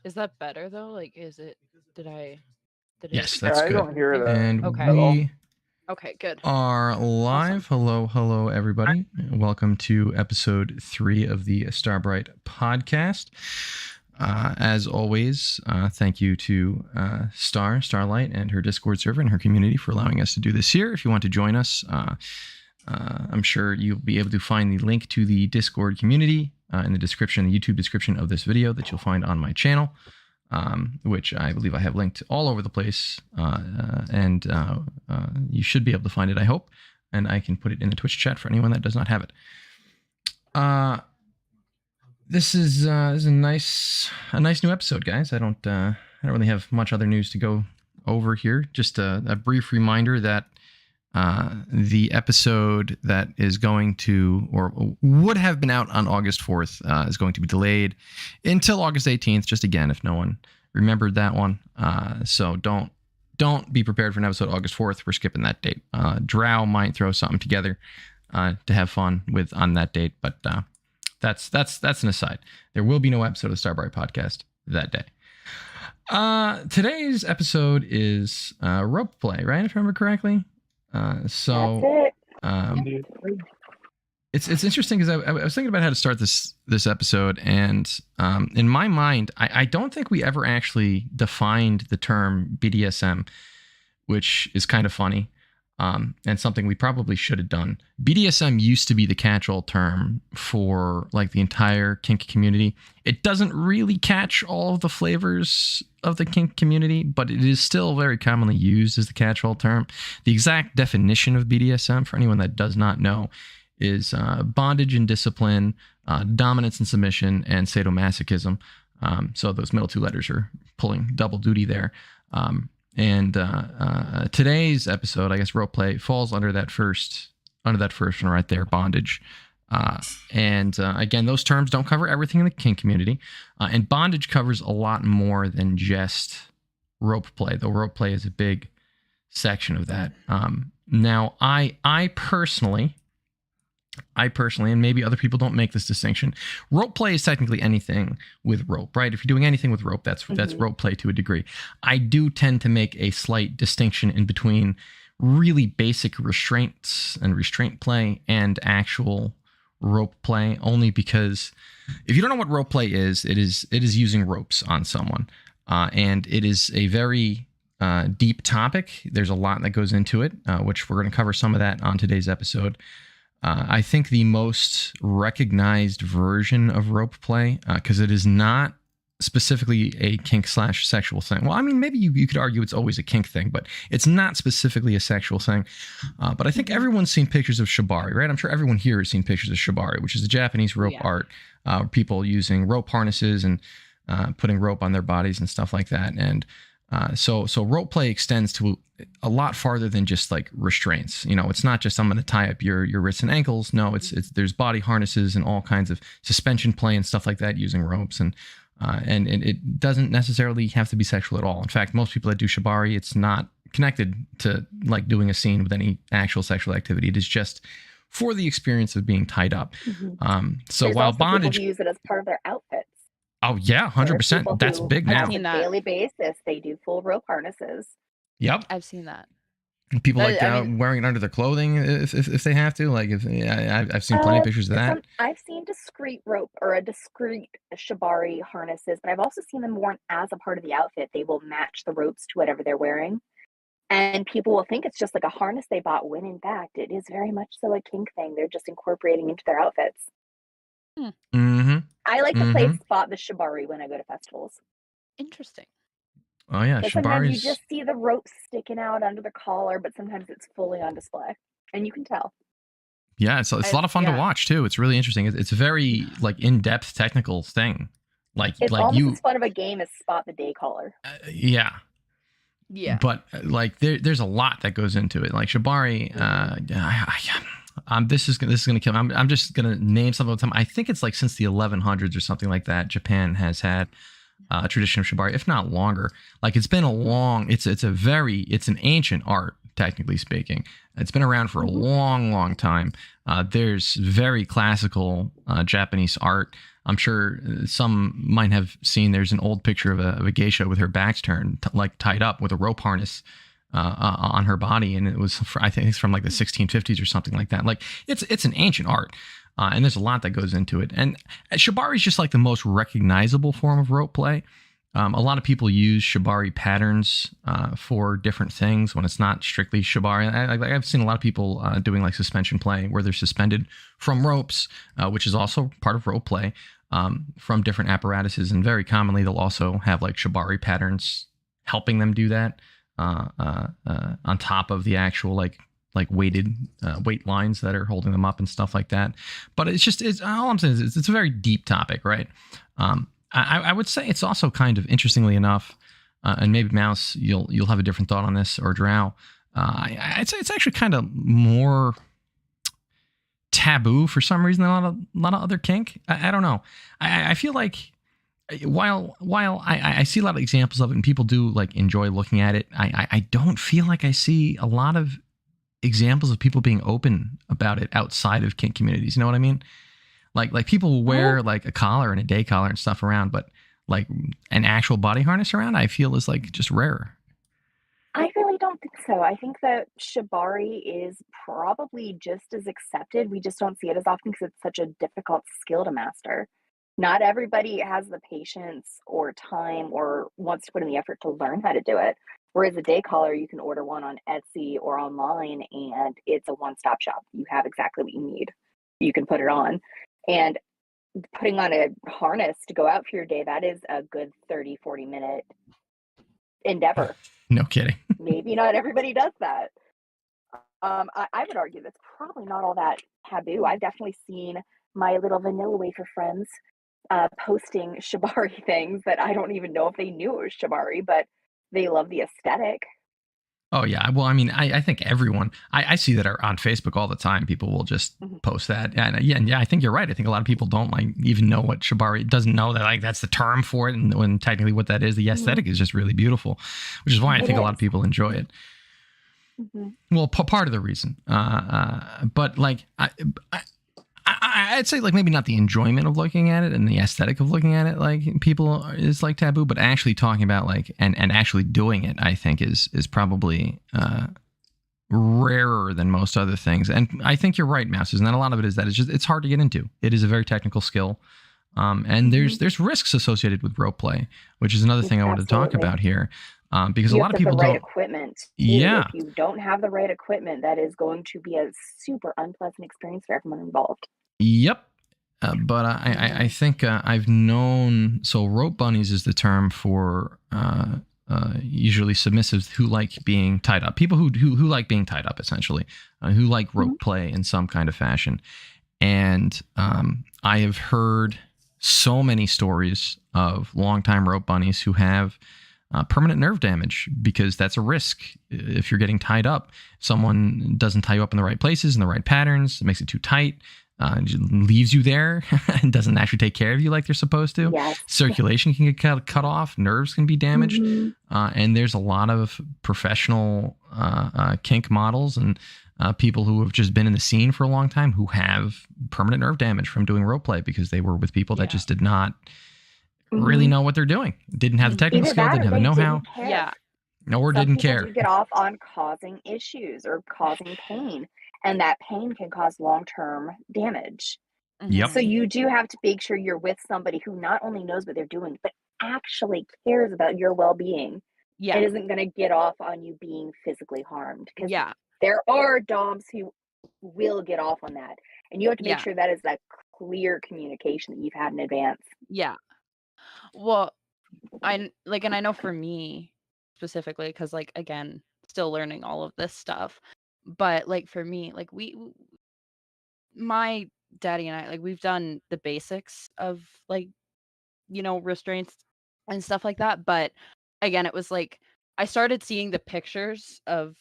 Is that better though? Like, is it? Did I? Did Yes, it? that's I good. don't hear that. And Okay. we Okay, good. are live. Awesome. Hello, everybody. Welcome to episode 3 of the Starbright podcast. As always, thank you to Starlight and her Discord server and her community for allowing us to do this here. If you want to join us, I'm sure you'll be able to find the link to the Discord community in the description, the YouTube description of this video that you'll find on my channel, which I believe I have linked all over the place, and you should be able to find it, I hope, and I can put it in the Twitch chat for anyone that does not have it. This is a nice new episode, guys. I don't really have much other news to go over here. Just a brief reminder that the episode that is going to, or would have been out on August 4th, is going to be delayed until August 18th. Just again, if no one remembered that one. So don't be prepared for an episode August 4th. We're skipping that date. Drow might throw something together to have fun with on that date, but that's an aside. There will be no episode of the Starbright podcast that day. Today's episode is Ropeplay, right? If I remember correctly. So it's interesting because I was thinking about how to start this episode, and in my mind, I don't think we ever actually defined the term BDSM, which is kind of funny, and something we probably should have done. BDSM used to be the catch-all term for like the entire kink community. It doesn't really catch all of the flavors of the kink community, but it is still very commonly used as the catch-all term. The exact definition of BDSM, for anyone that does not know, is bondage and discipline, dominance and submission, and sadomasochism. So those middle two letters are pulling double duty there. And today's episode, I guess, Ropeplay falls under that first one right there, bondage. And again, those terms don't cover everything in the kink community, and bondage covers a lot more than just Ropeplay. Though Ropeplay is a big section of that. Now, I personally, and maybe other people don't make this distinction. Rope play is technically anything with rope, right? If you're doing anything with rope, that's rope play to a degree. I do tend to make a slight distinction in between really basic restraints and restraint play and actual rope play, only because if you don't know what rope play is, it is using ropes on someone, and it is a very deep topic. There's a lot that goes into it, which we're going to cover some of that on today's episode. I think the most recognized version of rope play, because it is not specifically a kink / sexual thing. Well, I mean, maybe you could argue it's always a kink thing, but it's not specifically a sexual thing. But I think everyone's seen pictures of shibari, right? I'm sure everyone here has seen pictures of shibari, which is a Japanese rope art, people using rope harnesses and putting rope on their bodies and stuff like that. And so rope play extends to a lot farther than just like restraints. You know, it's not just I'm going to tie up your wrists and ankles. No, it's there's body harnesses and all kinds of suspension play and stuff like that using ropes, and it doesn't necessarily have to be sexual at all. In fact, most people that do shibari, it's not connected to like doing a scene with any actual sexual activity. It is just for the experience of being tied up. So There's while also bondage, people who use it as part of their outfits. oh yeah, 100%. That's big now. On a daily basis, they do full rope harnesses. Yep, I've seen that. People like wearing it under their clothing if they have to. Like I've seen plenty of pictures of that. I've seen discrete rope or a discrete shibari harnesses, but I've also seen them worn as a part of the outfit. They will match the ropes to whatever they're wearing, and people will think it's just like a harness they bought, when in fact it is very much so a kink thing. They're just incorporating into their outfits. Mm-hmm. I like to play spot the shibari when I go to festivals. Interesting. Oh yeah, sometimes you just see the rope sticking out under the collar, but sometimes it's fully on display, and you can tell. Yeah, it's a lot of fun to watch too. It's really interesting. It's a very like in-depth technical thing. Like it's almost as fun of a game as spot the day caller. Yeah. But like there's a lot that goes into it. Like shibari, this is gonna kill me. I'm just gonna name some of the time. I think it's like since the 1100s or something like that. Japan has had a tradition of shibari, if not longer. Like it's been it's an ancient art, technically speaking. It's been around for a long time. There's very classical Japanese art. I'm sure some might have seen. There's an old picture of a geisha with her back turned, like tied up with a rope harness on her body, and it was I think it's from like the 1650s or something like that. Like it's an ancient art. And there's a lot that goes into it. And shibari is just like the most recognizable form of rope play. A lot of people use shibari patterns for different things when it's not strictly shibari. I've seen a lot of people doing like suspension play where they're suspended from ropes, which is also part of rope play, from different apparatuses. And very commonly, they'll also have like shibari patterns helping them do that on top of the actual like weighted weight lines that are holding them up and stuff like that. But it's all I'm saying is it's a very deep topic, right? I would say it's also kind of interestingly enough, and maybe Mouse, you'll have a different thought on this, or Drow. It's actually kind of more taboo for some reason than a lot of other kink. I don't know. I feel like while I see a lot of examples of it and people do like enjoy looking at it, I don't feel like I see a lot of examples of people being open about it outside of kink communities. You know what I mean? Like people wear like a collar and a day collar and stuff around, but like an actual body harness around, I feel is like just rarer. I really don't think so. I think that shibari is probably just as accepted. We just don't see it as often because it's such a difficult skill to master. Not everybody has the patience or time or wants to put in the effort to learn how to do it. Whereas a day collar, you can order one on Etsy or online and it's a one-stop shop. You have exactly what you need. You can put it on. And putting on a harness to go out for your day, that is a good 30, 40-minute endeavor. No kidding. Maybe not everybody does that. I would argue that's probably not all that taboo. I've definitely seen my little vanilla wafer friends posting shibari things that I don't even know if they knew it was shibari, but they love the aesthetic. Oh yeah. Well, I mean, I think everyone, I see that on Facebook all the time. People will just post that. And yeah, I think you're right. I think a lot of people don't like even know what shibari, doesn't know that like that's the term for it. And when technically what that is, the aesthetic is just really beautiful, which is why I think a lot of people enjoy it. Well, part of the reason, but like, I'd say like maybe not the enjoyment of looking at it and the aesthetic of looking at it like people is like taboo, but actually talking about like and actually doing it, I think is probably rarer than most other things. And I think you're right, Mouse. And a lot of it is that it's hard to get into. It is a very technical skill, and there's risks associated with rope play, which is another thing I wanted to talk about here. Because a lot of people don't. Equipment. Yeah. If you don't have the right equipment, that is going to be a super unpleasant experience for everyone involved. Yep. But I think I've known. So rope bunnies is the term for usually submissives who like being tied up. People who like being tied up, essentially, who like rope play in some kind of fashion. And I have heard so many stories of longtime rope bunnies who have permanent nerve damage because that's a risk. If you're getting tied up, someone doesn't tie you up in the right places, in the right patterns, it makes it too tight, leaves you there and doesn't actually take care of you like they're supposed to. Yes. Circulation can get cut off, nerves can be damaged. And there's a lot of professional kink models and people who have just been in the scene for a long time who have permanent nerve damage from doing rope play because they were with people that just did not really know what they're doing. Didn't have the technical skill, didn't have the know-how. Or didn't care. Do get off on causing issues or causing pain, and that pain can cause long-term damage. Yep. So you do have to make sure you're with somebody who not only knows what they're doing, but actually cares about your well-being. Yeah. And isn't going to get off on you being physically harmed. Because there are DOMs who will get off on that. And you have to make sure that is that clear communication that you've had in advance. Yeah. Well, and I know for me specifically, because like again, still learning all of this stuff, but like for me, like my daddy and I, like we've done the basics of like restraints and stuff like that, but again, it was like I started seeing the pictures of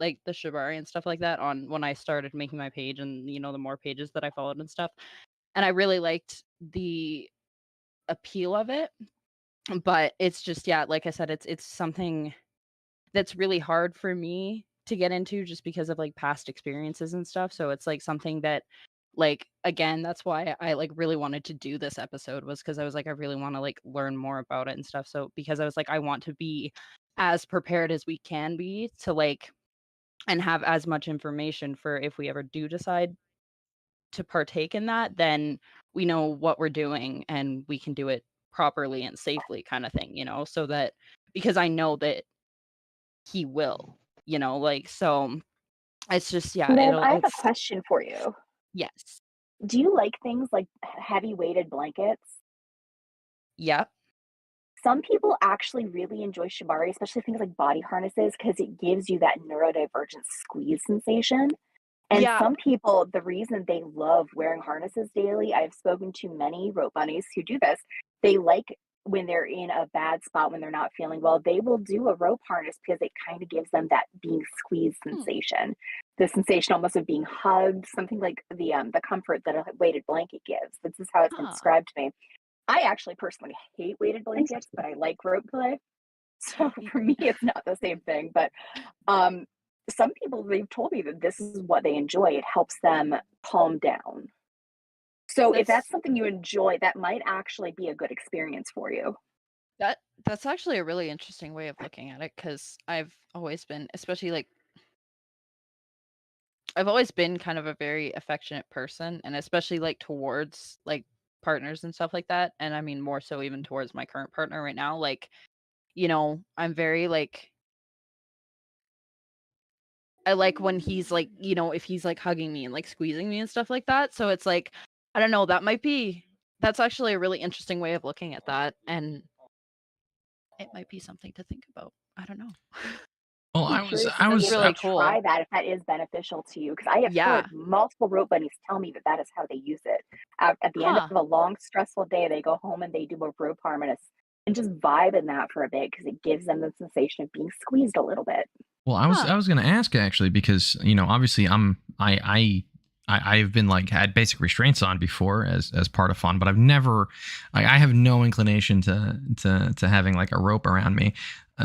like the shibari and stuff like that on when I started making my page and the more pages that I followed and stuff, and I really liked the appeal of it. But it's just like I said, it's something that's really hard for me to get into just because of like past experiences and stuff. So it's like something that like again, that's why I like really wanted to do this episode, was because I was like I really want to like learn more about it and stuff. So because I was like I want to be as prepared as we can be to like and have as much information for if we ever do decide to partake in that, then we know what we're doing and we can do it properly and safely, kind of thing, so that because I know that he will, like, so it's just Ma'am, I have a question for you. Yes. Do you like things like heavy weighted blankets? Yep. Some people actually really enjoy shibari, especially things like body harnesses, because it gives you that neurodivergent squeeze sensation. And some people, the reason they love wearing harnesses daily, I've spoken to many rope bunnies who do this, they like when they're in a bad spot, when they're not feeling well, they will do a rope harness because it kind of gives them that being squeezed Hmm. sensation, the sensation almost of being hugged, something like the comfort that a weighted blanket gives. This is how it's been Ah, described to me. I actually personally hate weighted blankets, but I like rope play. So y- for me, it's not the same thing. But um, some people, they've told me that this is what they enjoy. It helps them calm down. So if that's that's something you enjoy, that might actually be a good experience for you. that's actually a really interesting way of looking at it because I've always been, especially like I've always been kind of a very affectionate person, and especially like towards like partners and stuff like that. And I mean, more so even towards my current partner right now. Like, I'm very like, I like when he's like, if he's like hugging me and like squeezing me and stuff like that. So it's like, I don't know, that's actually a really interesting way of looking at that. And it might be something to think about. I don't know. Well, Be I was, curious to I see That's if was, they really cool. try that, if that is beneficial to you, because I have Yeah. heard multiple rope buddies tell me that that is how they use it. At the end of Huh. a long, stressful day, they go home and they do a rope harness and just vibe in that for a bit because it gives them the sensation of being squeezed a little bit. well, I was, Huh. I was going to ask actually because obviously I've been like had basic restraints on before as part of fun, but I've never, I have no inclination to having like a rope around me,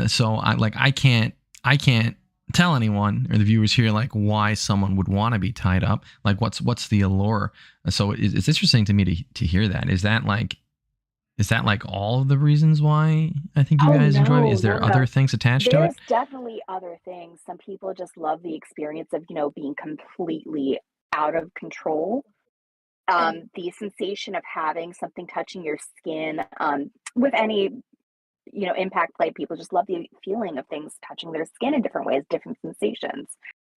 so I can't tell anyone or the viewers here like why someone would want to be tied up, like what's the allure. So it's interesting to me to hear that. Is that like all of the reasons why I think you Oh, guys enjoy it? no, Is no, there no, other no. things attached to it? There's definitely other things. Some people just love the experience of, being completely out of control. And The sensation of having something touching your skin, with any, impact play, people just love the feeling of things touching their skin in different ways, different sensations.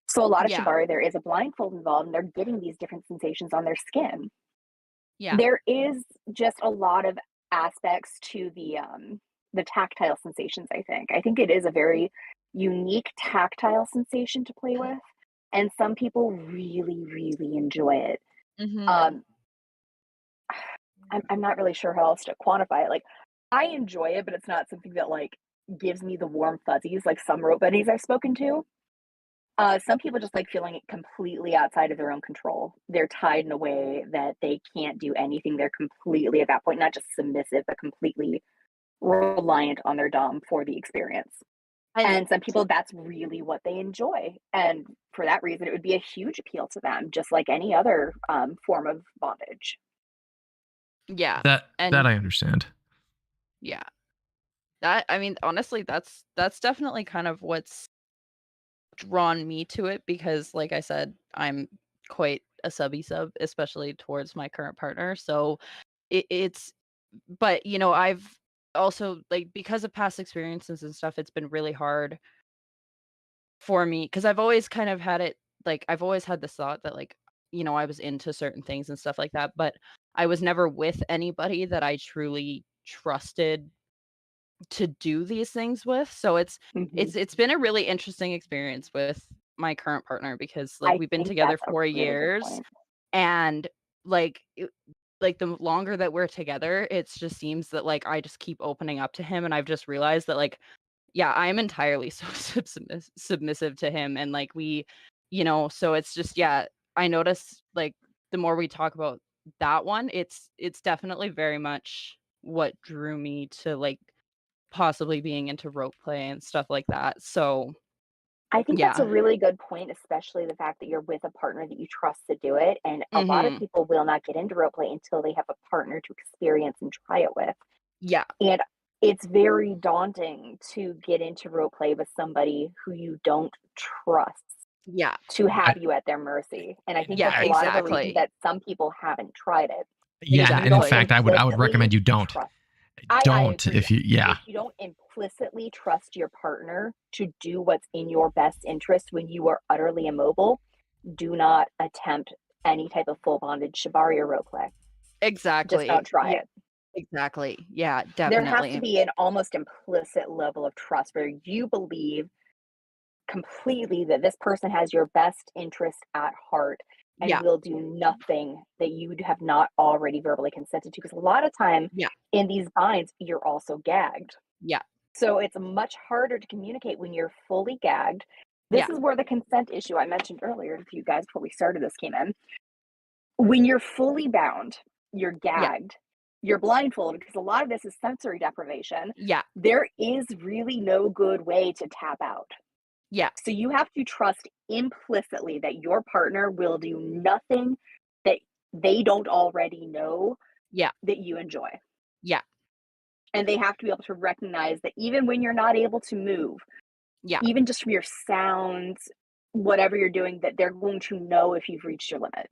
So a lot of yeah. shibari, there is a blindfold involved, and they're getting these different sensations on their skin. Yeah. There is just a lot of aspects to the tactile sensations, I think. I think it is a very unique tactile sensation to play with, and some people really, really enjoy it. Mhm. Um, I'm not really sure how else to quantify it. Like, I enjoy it, but it's not something that, like, gives me the warm fuzzies like some rope buddies I've spoken to. Some people just like feeling it completely outside of their own control. They're tied in a way that they can't do anything. They're completely at that point, not just submissive, but completely reliant on their dom for the experience. And And some people, that's really what they enjoy. And for that reason, it would be a huge appeal to them, just like any other form of bondage. yeah. That And I understand. yeah. That I mean, honestly, that's definitely kind of what's drawn me to it because like I said, I'm quite a subby sub, especially towards my current partner. So it's but I've also like because of past experiences and stuff, it's been really hard for me because I've always kind of had it like I've always had this thought that like I was into certain things and stuff like that, but I was never with anybody that I truly trusted to do these things with. So it's Hmm. it's it's been a really interesting experience with my current partner because like I we've been think together that's a 4 really good years point. and like like the longer that we're together, it just seems that like I just keep opening up to him and I've just realized that like yeah, I am entirely so submissive to him and like so it's just yeah, I notice like the more we talk about that one, it's definitely very much what drew me to like possibly being into rope play and stuff like that. So, I think that's a yeah. really good point, especially the fact that you're with a partner that you trust to do it. And a lot of Mhm. people will not get into role play until they have a partner to experience and try it with. Yeah. And it's very daunting to get into role play with somebody who you don't trust Yeah. to I, have you at their mercy. And I think Yeah, that's a lot of the reason exactly. that some people haven't tried it is yeah, and you in don't Exactly. fact, I would implicitly recommend you don't. trust. I Don't agree. if you yeah. If you don't implicitly trust your partner to do what's in your best interest when you are utterly immobile, do not attempt any type of full bondage shibari or rope play. Just don't Exactly. try Yeah, it. exactly. Yeah, There has to definitely. be an almost implicit level of trust where you believe completely that this person has your best interest at heart and Yeah. will do nothing that you have not already verbally consented to. Because a lot of time Yeah. in these binds, you're also gagged. Yeah. So it's much harder to communicate when you're fully gagged. This Yeah. is where the consent issue I mentioned earlier to you guys before we started this came in. When you're fully bound, you're gagged, you're blindfolded, because a lot of this is sensory deprivation. Yeah. There is really no good way to tap out. Yeah. So you have to trust implicitly that your partner will do nothing that they don't already know Yeah. that you enjoy. Yeah. And they have to be able to recognize that even when you're not able to move, Yeah. even just from your sounds, whatever you're doing, that they're going to know if you've reached your limit.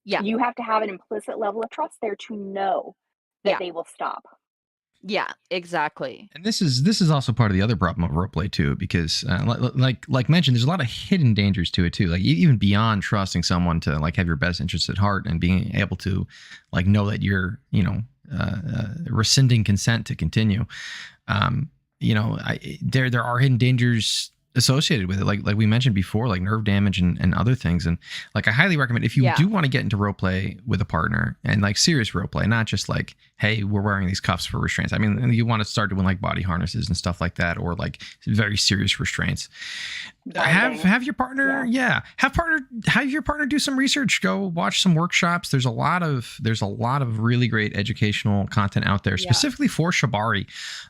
Yeah. You have to have an implicit level of trust there to know that Yeah. they will stop. Yeah, exactly. And this is also part of the other problem of roleplay too, because like mentioned, there's a lot of hidden dangers to it too. Like even beyond trusting someone to like have your best interests at heart and being able to like know that you're rescinding consent to continue. There are hidden dangers associated with it, like we mentioned before, like nerve damage and other things. And like I highly recommend if you do want to get into role play with a partner, and like serious role play, not just like, hey, we're wearing these cuffs for restraints. I mean, you want to start doing like body harnesses and stuff like that, or like very serious restraints. Have your partner have your partner do some research, go watch some workshops. There's a lot of really great educational content out there specifically for shibari,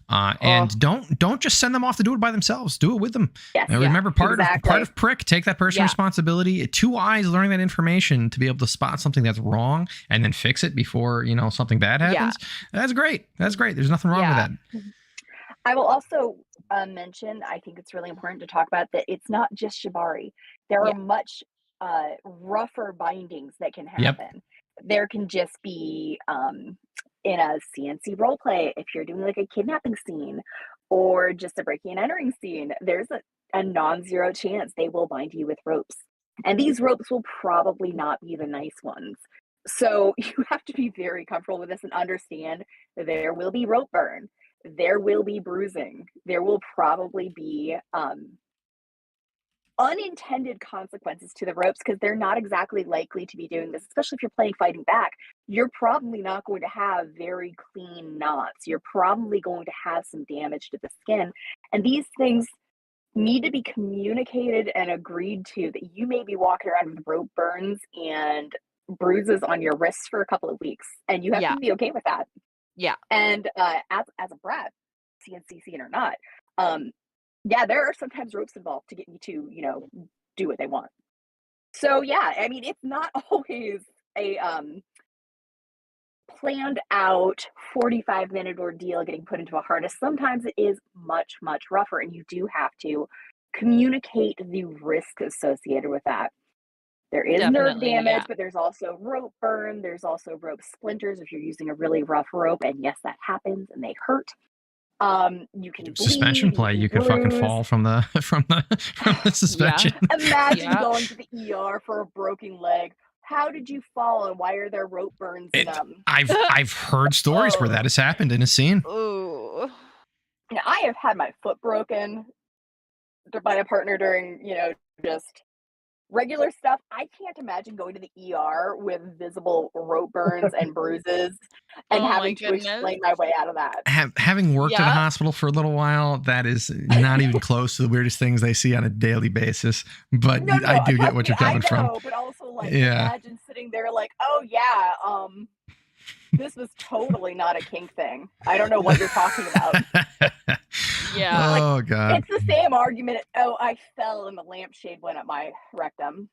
and don't just send them off to do it by themselves. Do it with them. Yes, and remember, part of prick, take that person responsibility. 2 eyes learning that information to be able to spot something that's wrong and then fix it before something bad happens. That's great. There's nothing wrong with that. I will also mention, I think it's really important to talk about that it's not just shibari. There are much rougher bindings that can happen. There can just be in a CNC role play, if you're doing like a kidnapping scene or just a breaking and entering scene, there's a non-zero chance they will bind you with ropes. And these ropes will probably not be the nice ones. So you have to be very comfortable with this and understand that there will be rope burn. There will be bruising. There will probably be unintended consequences to the ropes, because they're not exactly likely to be doing this, especially if you're playing fighting back. You're probably not going to have very clean knots. You're probably going to have some damage to the skin. And these things need to be communicated and agreed to, that you may be walking around with rope burns and bruises on your wrists for a couple of weeks, and you have to be okay with that. And as a brat, CNC scene or not, there are sometimes ropes involved to get you to do what they want. So I mean, it's not always a planned out 45-minute ordeal getting put into a harness. Sometimes it is much rougher, and you do have to communicate the risk associated with that. There is nerve damage, but there's also rope burn. There's also rope splinters if you're using a really rough rope, and yes, that happens and they hurt. You can bleed, suspension play. You could fucking fall from the suspension. Imagine going to the ER for a broken leg. How did you fall, and why are there rope burns in them? I've heard stories where that has happened in a scene. Ooh. Now, I have had my foot broken by a partner during just regular stuff. I can't imagine going to the ER with visible rope burns and bruises and having to explain my way out of that. Having worked at a hospital for a little while, that is not even close to the weirdest things they see on a daily basis. But no, I do get what you're coming from. But also, imagine sitting there like, this was totally not a kink thing. I don't know what you're talking about. Oh, God. It's the same argument. Oh, I fell and the lampshade went up my rectum.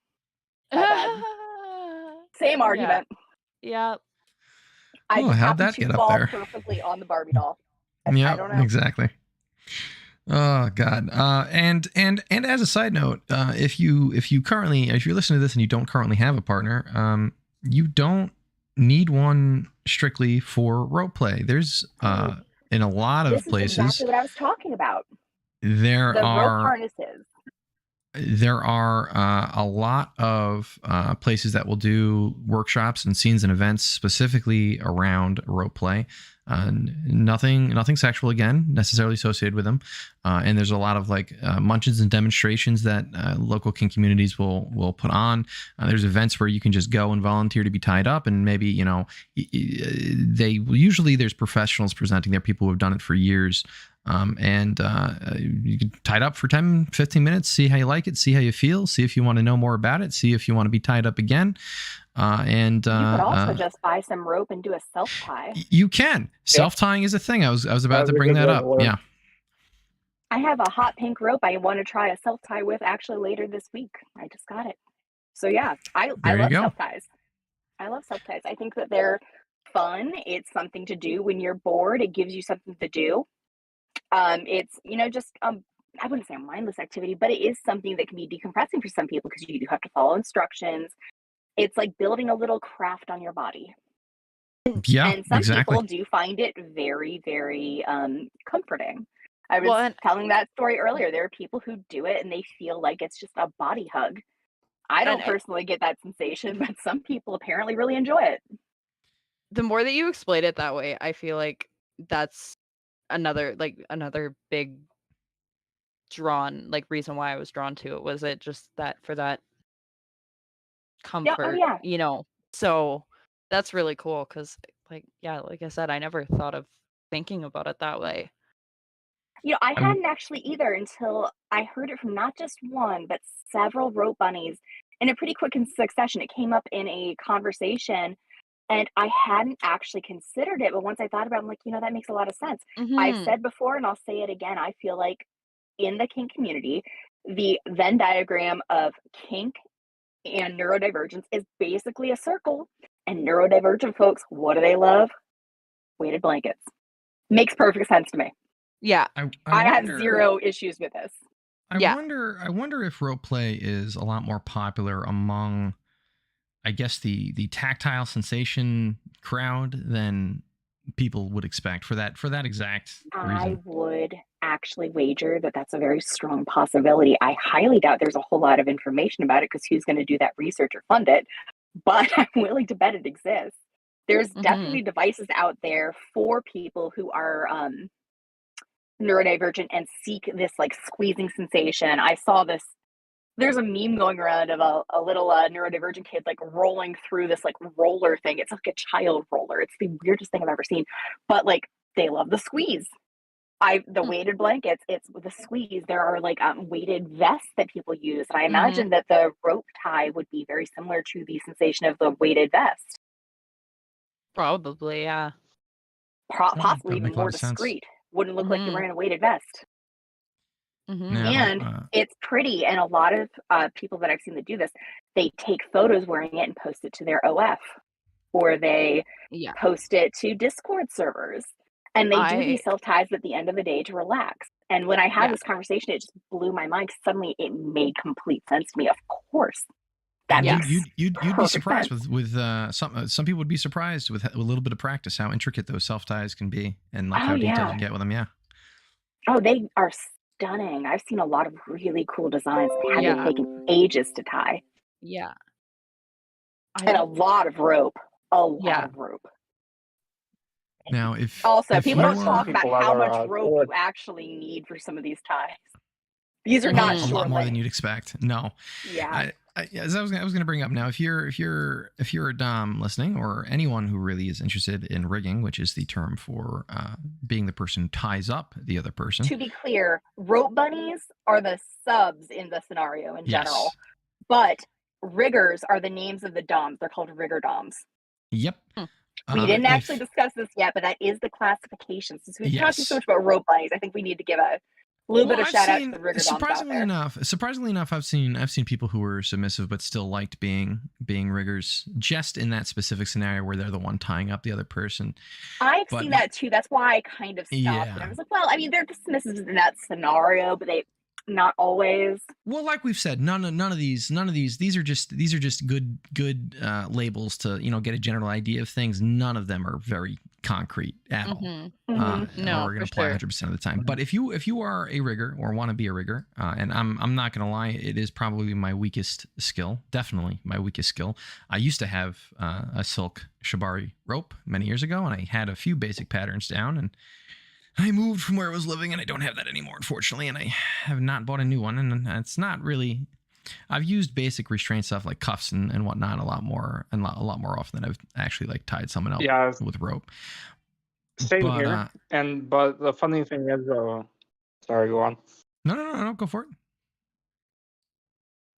My bad. Same argument. Yeah. How'd that get up there? Perfectly on the Barbie doll. Yeah, I don't know. Exactly. Oh, God. And as a side note, if you're listening to this and you don't currently have a partner, you don't need one strictly for rope play. There's in a lot of places. This is exactly what I was talking about. There the are rope harnesses. there are a lot of places that will do workshops and scenes and events specifically around rope play. Nothing sexual, again, necessarily associated with them. And there's a lot of like munches and demonstrations that local kink communities will put on. There's events where you can just go and volunteer to be tied up, and maybe, you know, usually there's professionals presenting there, people who have done it for years. And you can tie it up for 10, 15 minutes, see how you like it, see how you feel, see if you want to know more about it, see if you want to be tied up again. And you could also just buy some rope and do a self-tie. You can. Self-tying is a thing. I was about to bring that up. Yeah. I have a hot pink rope I want to try a self-tie with actually later this week. I just got it. So yeah, I love self-ties. I love self-ties. I think that they're fun. It's something to do when you're bored. It gives you something to do. It's, you know, just I wouldn't say a mindless activity, but it is something that can be decompressing for some people because you do have to follow instructions. It's like building a little craft on your body. Yeah, and some people do find it very, very comforting. I was telling that story earlier. There are people who do it and they feel like it's just a body hug. I don't personally get that sensation, but some people apparently really enjoy it. The more that you explain it that way, I feel like that's another big reason why I was drawn to it. Was it just that for that comfort, you know? So that's really cool because like I said, I never thought of thinking about it that way. You know, I hadn't actually either until I heard it from not just one, but several rope bunnies in a pretty quick succession. It came up in a conversation and I hadn't actually considered it. But once I thought about it, I'm like, you know, that makes a lot of sense. I've said before, and I'll say it again, I feel like in the kink community, the Venn diagram of kink and neurodivergence is basically a circle. And neurodivergent folks, what do they love? Weighted blankets. Makes perfect sense to me. Yeah. I have zero issues with this. I wonder if rope play is a lot more popular among, I guess, the tactile sensation crowd than people would expect for that exact reason. I would actually wager that that's a very strong possibility. I highly doubt there's a whole lot of information about it because who's going to do that research or fund it? But I'm willing to bet it exists. There's definitely devices out there for people who are neurodivergent and seek this like squeezing sensation. I saw this. There's a meme going around of a little neurodivergent kid like rolling through this like roller thing. It's like a child roller. It's the weirdest thing I've ever seen. But like they love the squeeze. The weighted blankets, it's the squeeze. There are like weighted vests that people use. And I imagine that the rope tie would be very similar to the sensation of the weighted vest. Probably, yeah. Possibly even more discreet. Wouldn't look like you're wearing a weighted vest. And it's pretty. And a lot of people that I've seen that do this, they take photos wearing it and post it to their OF. Or they post it to Discord servers. And they do these self-ties at the end of the day to relax. And when I had this conversation, it just blew my mind. Suddenly it made complete sense to me. Of course. That you'd be surprised with some people would be surprised with a little bit of practice how intricate those self-ties can be and like how detailed you can get with them. Oh, they are stunning. I've seen a lot of really cool designs that have been taken ages to tie. Yeah. And a lot of rope. A lot of rope. Now, if people don't talk about how much rope you actually need for some of these ties. These are not a lot more than you'd expect. No. Yeah. As I was going to bring up now, if you're a dom listening, or anyone who really is interested in rigging, which is the term for being the person who ties up the other person. To be clear, rope bunnies are the subs in the scenario in general, but riggers are the names of the doms. They're called rigger doms. Yep. We didn't actually discuss this yet, but that is the classification. Since we've talked so much about rope bunnies, I think we need to give a little bit of shout out to the rigger doms Surprisingly enough, I've seen people who were submissive but still liked being riggers, just in that specific scenario where they're the one tying up the other person. I've seen that too. That's why I kind of stopped. And I was like, well, I mean, they're submissive in that scenario, but they not always. Well, like we've said, none of these are just good labels to, you know, get a general idea of things. None of them are very concrete at all. No, or going for to apply sure. 100% of the time. But if you are a rigger or want to be a rigger, and I'm not going to lie, it is probably my weakest skill. Definitely my weakest skill. I used to have a silk shibari rope many years ago, and I had a few basic patterns down, and I moved from where I was living, and I don't have that anymore, unfortunately, and I have not bought a new one, and it's not really... I've used basic restraint stuff like cuffs and whatnot a lot more often than I've actually like tied someone else with rope. Same here. But the funny thing is, sorry, go on. No, go for it.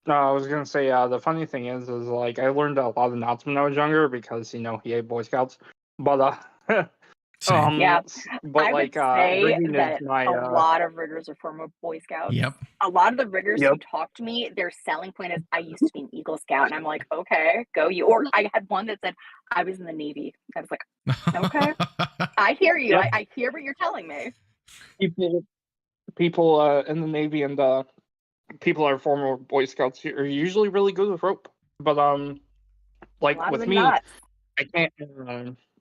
No, I was gonna say, the funny thing is like I learned a lot of knots when I was younger because he ate Boy Scouts. But yeah, but I like would say rigging that is my a lot of riggers are former Boy Scouts. Yep. A lot of the riggers who talk to me, their selling point is, I used to be an Eagle Scout, and I'm like, okay, go you. Or I had one that said, I was in the Navy. I was like, okay, I hear you. Yep. I hear what you're telling me. People in the Navy and people are former Boy Scouts are usually really good with rope. But like with me, knots.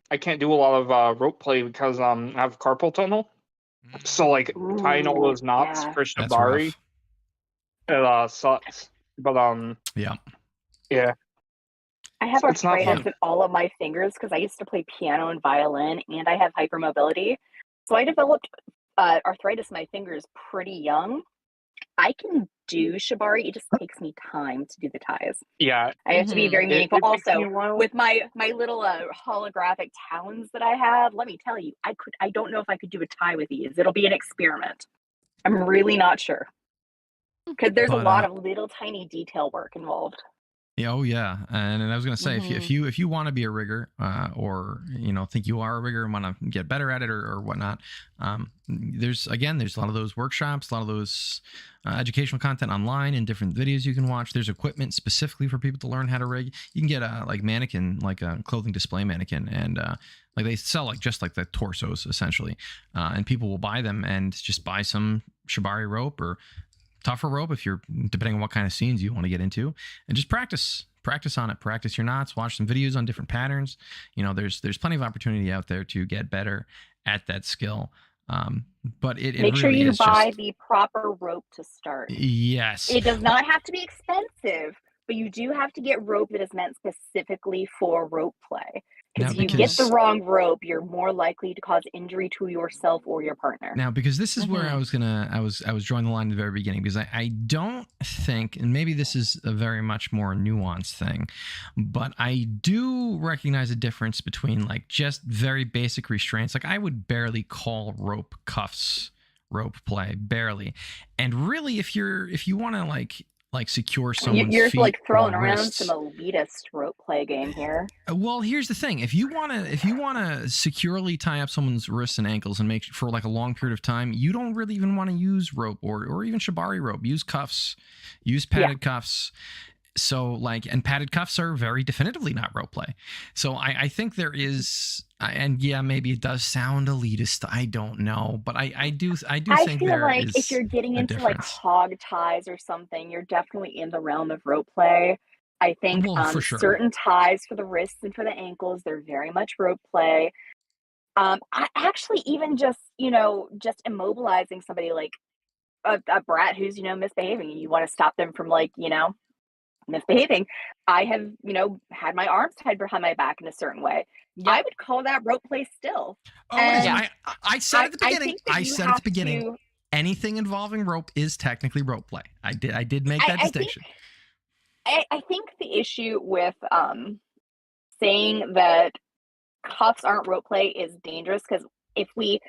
I can't do a lot of rope play because I have carpal tunnel. So like tying all those knots for shibari, it sucks. But yeah. I have arthritis in all of my fingers because I used to play piano and violin, and I have hypermobility. So I developed arthritis in my fingers pretty young. I can do shibari. It just takes me time to do the ties. Yeah, I have to be very meaningful. Also, with my little holographic talons that I have, let me tell you, I don't know if I could do a tie with these. It'll be an experiment. I'm really not sure because there's a lot of little tiny detail work involved. Yeah, oh yeah, and I was gonna say if you want to be a rigger, or think you are a rigger and want to get better at it or whatnot, there's a lot of those workshops, a lot of those educational content online and different videos you can watch. There's equipment specifically for people to learn how to rig. You can get a mannequin, like a clothing display mannequin, and like they sell just like the torsos essentially, and people will buy them and just buy some shibari rope or tougher rope if you're, depending on what kind of scenes you want to get into, and just practice on it. Practice your knots, watch some videos on different patterns. There's plenty of opportunity out there to get better at that skill. But it make sure really you is buy the proper rope to start. Yes, it does not have to be expensive, but you do have to get rope that is meant specifically for rope play. Because if you get the wrong rope, you're more likely to cause injury to yourself or your partner. Now, because this is where I was drawing the line at the very beginning, because I don't think, and maybe this is a very much more nuanced thing, but I do recognize a difference between like just very basic restraints. Like I would barely call rope cuffs rope play, barely. And really, if you want to like secure someone's you're feet like throwing or around wrists. some elitist rope play game here. Well, here's the thing: if you wanna securely tie up someone's wrists and ankles and make for like a long period of time, you don't really even want to use rope or even shibari rope. Use cuffs, use padded cuffs. So and padded cuffs are very definitively not rope play. So I think there is, and yeah, maybe it does sound elitist. I don't know, but I do think feel there like is if you're getting into difference. like hog ties or something, you're definitely in the realm of rope play. I think for sure. certain ties for the wrists and for the ankles, they're very much rope play. I actually even just immobilizing somebody like a brat who's misbehaving, and you want to stop them from misbehaving. I have had my arms tied behind my back in a certain way. I would call that rope play still. Oh, I said at the beginning. Anything involving rope is technically rope play. I did make that distinction. I think the issue with saying that cuffs aren't rope play is dangerous, because if we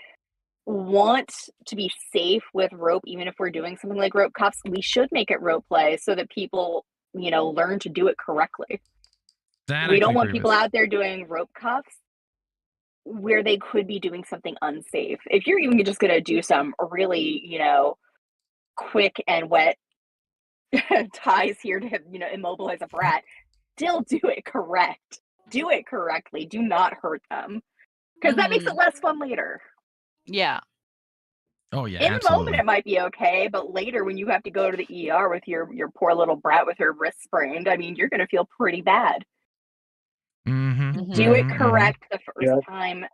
want to be safe with rope, even if we're doing something like rope cuffs, we should make it rope play so that people learn to do it correctly. We don't want people out there doing rope cuffs where they could be doing something unsafe. If you're even just going to do some really quick and wet ties here to immobilize a brat, still do it correct. Do it correctly. Do not hurt them, because that makes it less fun later. Yeah. Oh yeah. In the moment it might be okay, but later when you have to go to the ER with your poor little brat with her wrist sprained, I mean, you're going to feel pretty bad. Do it correct the first time.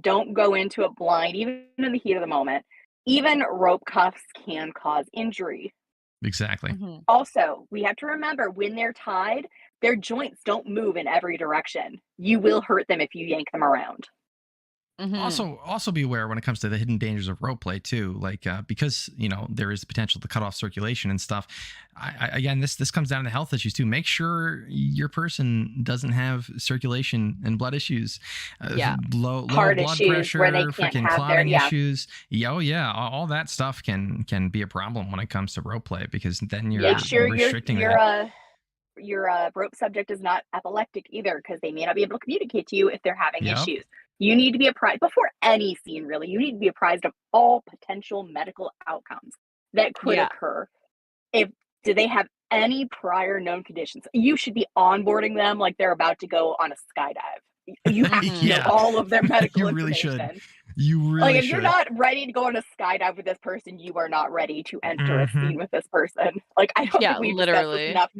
Don't go into it blind, even in the heat of the moment. Even rope cuffs can cause injury. Exactly. Mm-hmm. Also, we have to remember when they're tied, their joints don't move in every direction. You will hurt them if you yank them around. Mm-hmm. Also be aware when it comes to the hidden dangers of rope play too, like because there is the potential to cut off circulation and stuff. Again, this comes down to health issues too. Make sure your person doesn't have circulation and blood issues, low Heart blood issues pressure, where they can't freaking have clotting their issues. All that stuff can be a problem when it comes to rope play, because then you're Make sure restricting your rope subject is not epileptic either, because they may not be able to communicate to you if they're having Yep. issues. You need to be apprised before any scene, really. You need to be apprised of all potential medical outcomes that could occur. Do they have any prior known conditions? You should be onboarding them like they're about to go on a skydive. You have to know all of their medical You really information. should. You really like if should. you're not ready to go on a skydive with this person, you are not ready to enter a scene with this person. Like I don't think we've discussed this enough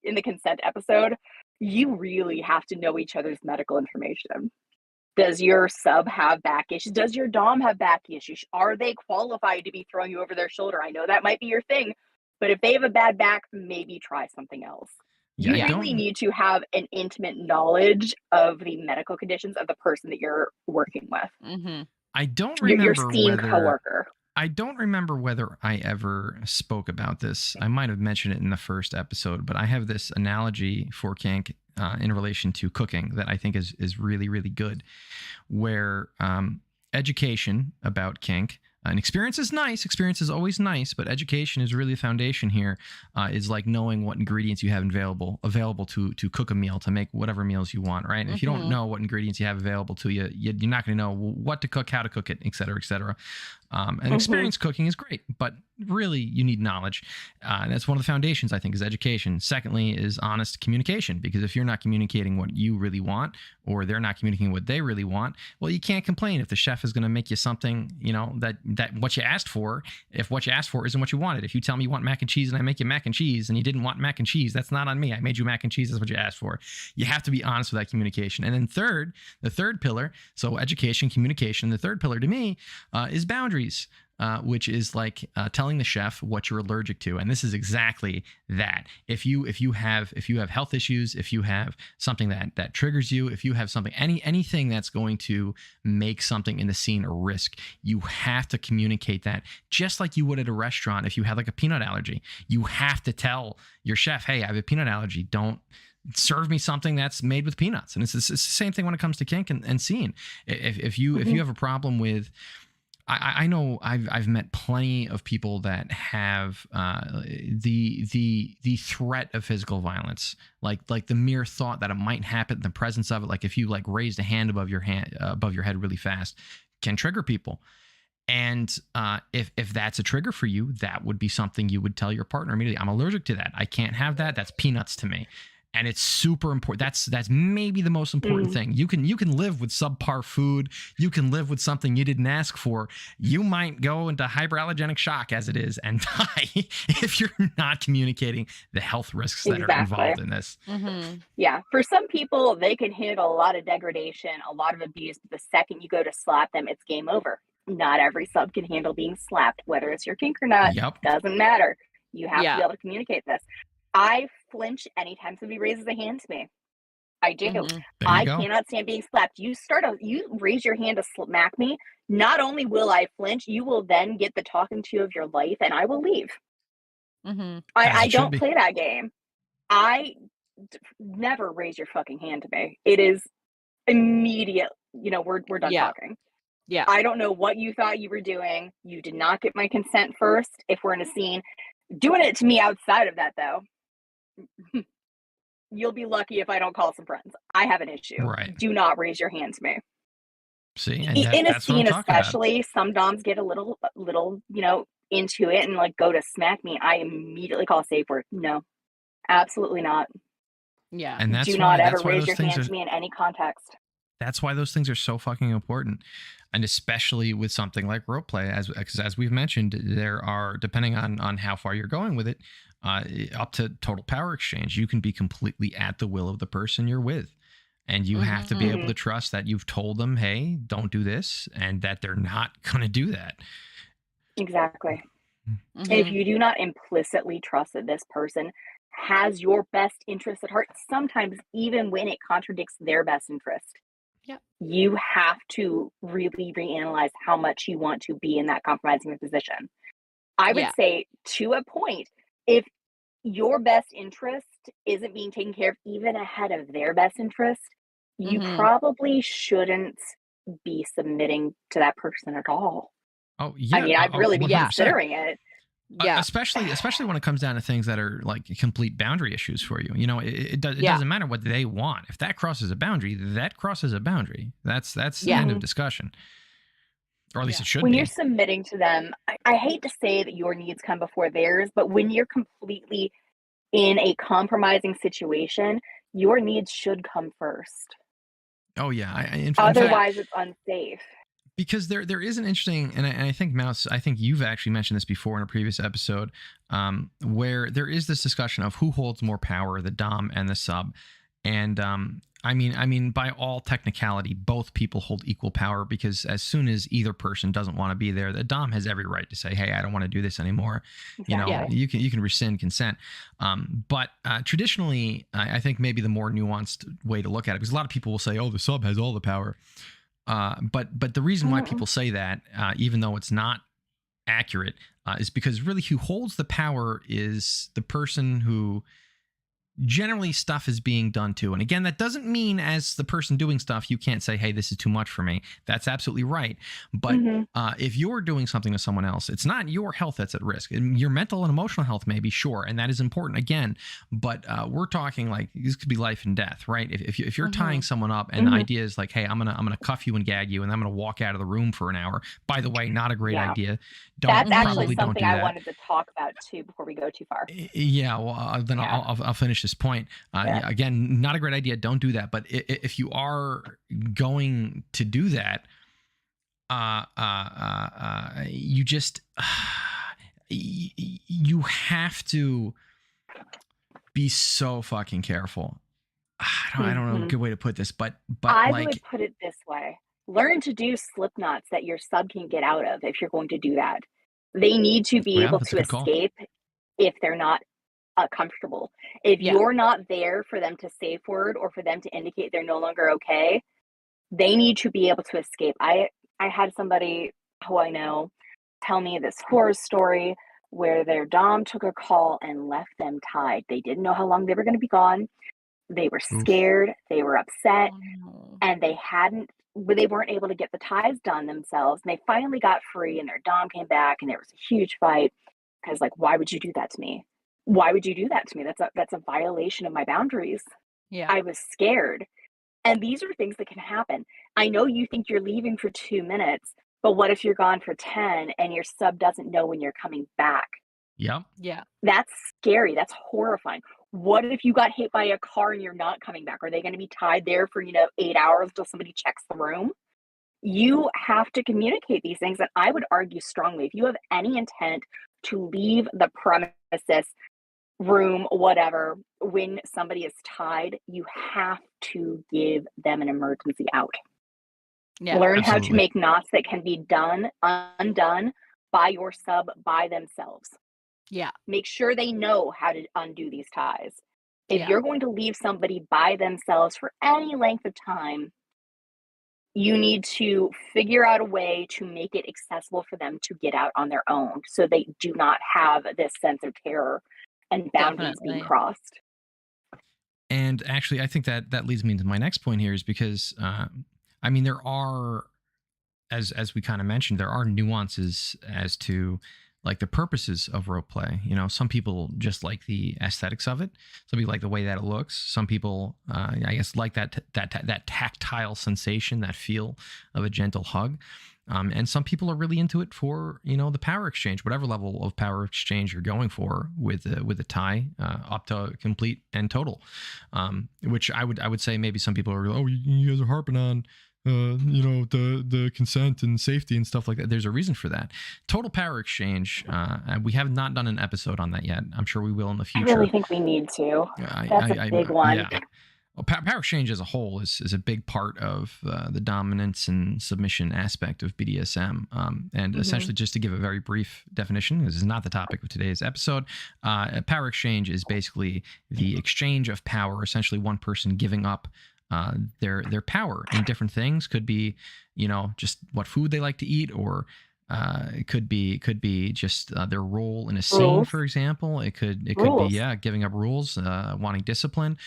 in the consent episode. You really have to know each other's medical information. Does your sub have back issues? Does your dom have back issues? Are they qualified to be throwing you over their shoulder? I know that might be your thing, but if they have a bad back, maybe try something else. You really need to have an intimate knowledge of the medical conditions of the person that you're working with. Mm-hmm. I don't remember your scene coworker. I don't remember whether I ever spoke about this. I might have mentioned it in the first episode, but I have this analogy for kink in relation to cooking that I think is really, really good, where education about kink, and experience is nice. Experience is always nice, but education is really the foundation here. Is like knowing what ingredients you have available to cook a meal, to make whatever meals you want, right? And if you don't know what ingredients you have available to you, you're not going to know what to cook, how to cook it, et cetera, et cetera. And experience cooking is great, but really you need knowledge. And that's one of the foundations, I think, is education. Secondly is honest communication, because if you're not communicating what you really want, or they're not communicating what they really want, well, you can't complain if the chef is going to make you something, that what you asked for, if what you asked for isn't what you wanted. If you tell me you want mac and cheese and I make you mac and cheese and you didn't want mac and cheese, that's not on me. I made you mac and cheese. That's what you asked for. You have to be honest with that communication. And then the third pillar, so education, communication, the third pillar to me is boundaries. Which is like telling the chef what you're allergic to, and this is exactly that. If you have health issues, if you have something that triggers you, if you have something anything that's going to make something in the scene a risk, you have to communicate that, just like you would at a restaurant. If you have like a peanut allergy, you have to tell your chef, hey, I have a peanut allergy. Don't serve me something that's made with peanuts. And it's the same thing when it comes to kink and scene. If you have a problem with, I know I've met plenty of people that have the threat of physical violence, like the mere thought that it might happen in the presence of it. Like if you like raised a hand above your head really fast, can trigger people. And if that's a trigger for you, that would be something you would tell your partner immediately. I'm allergic to that. I can't have that. That's peanuts to me. And it's super important. That's maybe the most important thing. You can live with subpar food. You can live with something you didn't ask for. You might go into hyperallergenic shock as it is and die if you're not communicating the health risks that are involved in this. Yeah, for some people, they can handle a lot of degradation, a lot of abuse. But the second you go to slap them, it's game over. Not every sub can handle being slapped, whether it's your kink or not. Doesn't matter. You have to be able to communicate this. I flinch anytime somebody raises a hand to me. I do. I cannot stand being slapped. You raise your hand to smack me. Not only will I flinch, you will then get the talking to of your life, and I will leave. I don't play that game. I never raise your fucking hand to me. It is immediate. We're done talking. Yeah. I don't know what you thought you were doing. You did not get my consent first. If we're in a scene, doing it to me outside of that, though, you'll be lucky if I don't call some friends. I have an issue. Right. Do not raise your hand to me. See, and in a scene, especially, some doms get a little, into it and like go to smack me. I immediately call a safe word. No, absolutely not. Yeah. And do not ever raise your hand to me in any context. That's why those things are so fucking important. And especially with something like rope play, as we've mentioned, there are, depending on how far you're going with it, up to total power exchange. You can be completely at the will of the person you're with. And you have to be able to trust that you've told them, hey, don't do this, and that they're not going to do that. Exactly. If you do not implicitly trust that this person has your best interest at heart, sometimes even when it contradicts their best interest, you have to really reanalyze how much you want to be in that compromising position. I would say, to a point, if your best interest isn't being taken care of even ahead of their best interest, you probably shouldn't be submitting to that person at all. Oh, yeah. I mean, I'd really be 100%. considering it. Yeah. Especially when it comes down to things that are like complete boundary issues for you. You know, it doesn't matter what they want. If that crosses a boundary, that crosses a boundary. That's the end of discussion. Or at least it should when be. You're submitting to them, I hate to say that your needs come before theirs, but when you're completely in a compromising situation, your needs should come first. Oh, yeah. Otherwise, it's unsafe. Because there is an interesting, and I think Mouse, I think you've actually mentioned this before in a previous episode, where there is this discussion of who holds more power, the dom and the sub. And I mean, by all technicality, both people hold equal power, because as soon as either person doesn't want to be there, the dom has every right to say, hey, I don't want to do this anymore. Exactly. You can rescind consent. But traditionally, I think maybe the more nuanced way to look at it, because a lot of people will say, oh, the sub has all the power. But the reason why people say that, even though it's not accurate, is because really who holds the power is the person who generally stuff is being done to. And again, that doesn't mean as the person doing stuff, you can't say, hey, this is too much for me. That's absolutely right. But if you're doing something to someone else, it's not your health that's at risk. Your mental and emotional health may be, sure, and that is important again. But we're talking like this could be life and death, right? If you're tying someone up and the idea is like, hey, I'm gonna cuff you and gag you and I'm gonna walk out of the room for an hour. By the way, not a great idea. That's actually something I wanted to talk about too before we go too far. Yeah, well, then I'll finish this point. Again, not a great idea. Don't do that. But if you are going to do that, you just you have to be so fucking careful. I don't know a good way to put this, but I would put it this way. Learn to do slip knots that your sub can get out of if you're going to do that. They need to be able to escape if they're not comfortable. If you're not there for them to safe word or for them to indicate they're no longer okay, they need to be able to escape. I had somebody who I know tell me this horror story where their dom took a call and left them tied. They didn't know how long they were going to be gone. They were scared, they were upset, and they weren't able to get the ties done themselves. And they finally got free, and their dom came back, and there was a huge fight because, like, why would you do that to me? Why would you do that to me? That's a violation of my boundaries. I was scared. And these are things that can happen. I know you think you're leaving for 2 minutes, but what if you're gone for 10 and your sub doesn't know when you're coming back? Yep. Yeah. That's scary. That's horrifying. What if you got hit by a car and you're not coming back? Are they going to be tied there for, 8 hours until somebody checks the room? You have to communicate these things. And I would argue strongly, if you have any intent to leave the premises, room, whatever, when somebody is tied, you have to give them an emergency out. Yeah, Learn how to make knots that can be undone by your sub by themselves. Yeah. Make sure they know how to undo these ties. If you're going to leave somebody by themselves for any length of time, you need to figure out a way to make it accessible for them to get out on their own so they do not have this sense of terror and boundaries being crossed. And actually, I think that leads me to my next point here, is because, there are, as we kind of mentioned, there are nuances as to like the purposes of rope play. Some people just like the aesthetics of it. Some people like the way that it looks. Some people, I guess, like that tactile sensation, that feel of a gentle hug. And some people are really into it for, the power exchange, whatever level of power exchange you're going for with a tie, up to complete and total. Which I would say maybe some people are, oh, you guys are harping on, the consent and safety and stuff like that. There's a reason for that. Total power exchange. We have not done an episode on that yet. I'm sure we will in the future. I really think we need to. That's a big one. Yeah. Well, power exchange as a whole is a big part of the dominance and submission aspect of BDSM. And essentially, just to give a very brief definition, this is not the topic of today's episode. Power exchange is basically the exchange of power, essentially one person giving up their power in different things. Could be, just what food they like to eat, or it could be just their role in a scene, for example. It could be giving up rules, wanting discipline,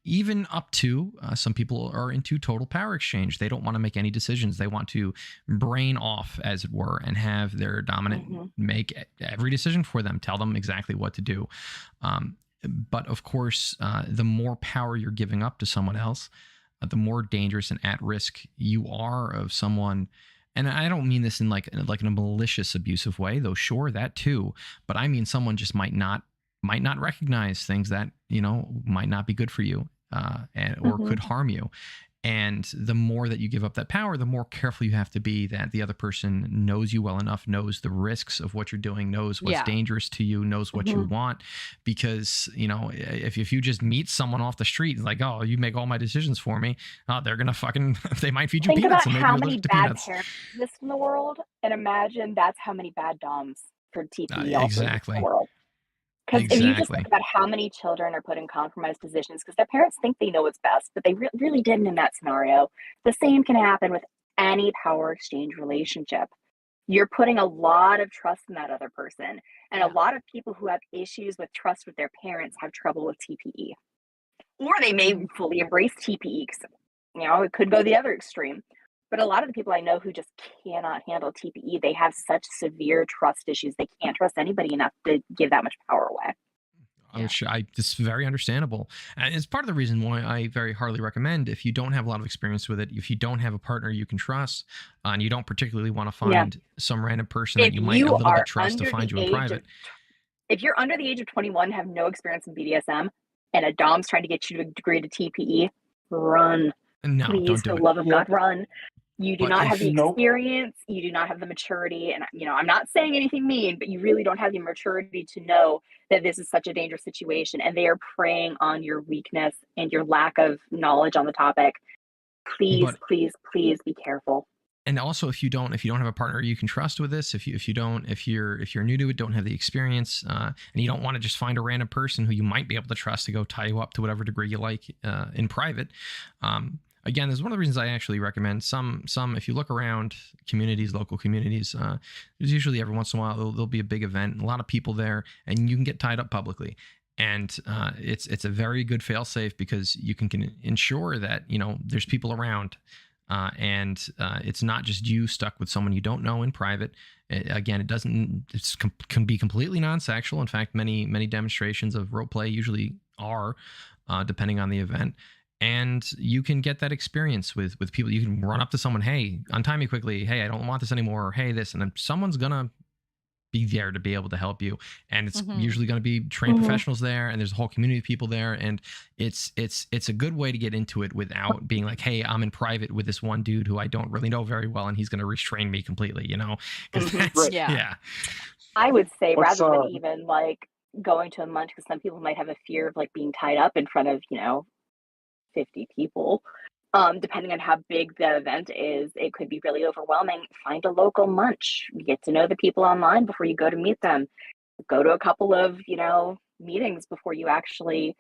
even up to some people are into total power exchange. They don't want to make any decisions. They want to brain off, as it were, and have their dominant make every decision for them, tell them exactly what to do. But of course, the more power you're giving up to someone else, the more dangerous and at risk you are of someone. And I don't mean this in like in a malicious, abusive way, though. Sure, that too. But I mean, someone just might not recognize things that might not be good for you, or could harm you. And the more that you give up that power, the more careful you have to be that the other person knows you well enough, knows the risks of what you're doing, knows what's dangerous to you, knows what you want. Because, if you just meet someone off the street, like, oh, you make all my decisions for me, they're going to they might feed you peanuts. Think about how many bad parents exist in the world, and imagine that's how many bad doms for TPE exactly. in the world. Because if you just think about how many children are put in compromised positions because their parents think they know what's best, but they really didn't in that scenario. The same can happen with any power exchange relationship. You're putting a lot of trust in that other person. And a lot of people who have issues with trust with their parents have trouble with TPE. Or they may fully embrace TPE because, it could go the other extreme. But a lot of the people I know who just cannot handle TPE, they have such severe trust issues. They can't trust anybody enough to give that much power away. Which it's very understandable. And it's part of the reason why I very heartily recommend, if you don't have a lot of experience with it, if you don't have a partner you can trust, and you don't particularly want to find some random person that you might a little bit trust to find you in private. If you're under the age of 21, have no experience in BDSM, and a dom's trying to get you to agree to TPE, run. No, please, don't do for it. the love of God, run. You do not have the experience. You do not have the maturity. And, I'm not saying anything mean, but you really don't have the maturity to know that this is such a dangerous situation. And they are preying on your weakness and your lack of knowledge on the topic. Please, please be careful. And also, if you don't have a partner you can trust with this, if you're new to it, don't have the experience, and you don't want to just find a random person who you might be able to trust to go tie you up to whatever degree you like in private. Again, this is one of the reasons I actually recommend some. If you look around communities, local communities, there's usually every once in a while there'll be a big event, a lot of people there, and you can get tied up publicly. And it's a very good fail-safe because you can ensure that there's people around, and it's not just you stuck with someone you don't know in private. Again, it can be completely non-sexual. In fact, many demonstrations of rope play usually are, depending on the event. And you can get that experience with people. You can run up to someone, hey, untie me quickly. Hey, I don't want this anymore. Or, hey, this. And then someone's going to be there to be able to help you. And it's usually going to be trained professionals there. And there's a whole community of people there. And it's a good way to get into it without being like, hey, I'm in private with this one dude who I don't really know very well, and he's going to restrain me completely, Because I would say rather than even like going to a munch, because some people might have a fear of like being tied up in front of, 50 people, depending on how big the event is, it could be really overwhelming. Find a local munch, get to know the people online before you go to meet them, go to a couple of meetings before you actually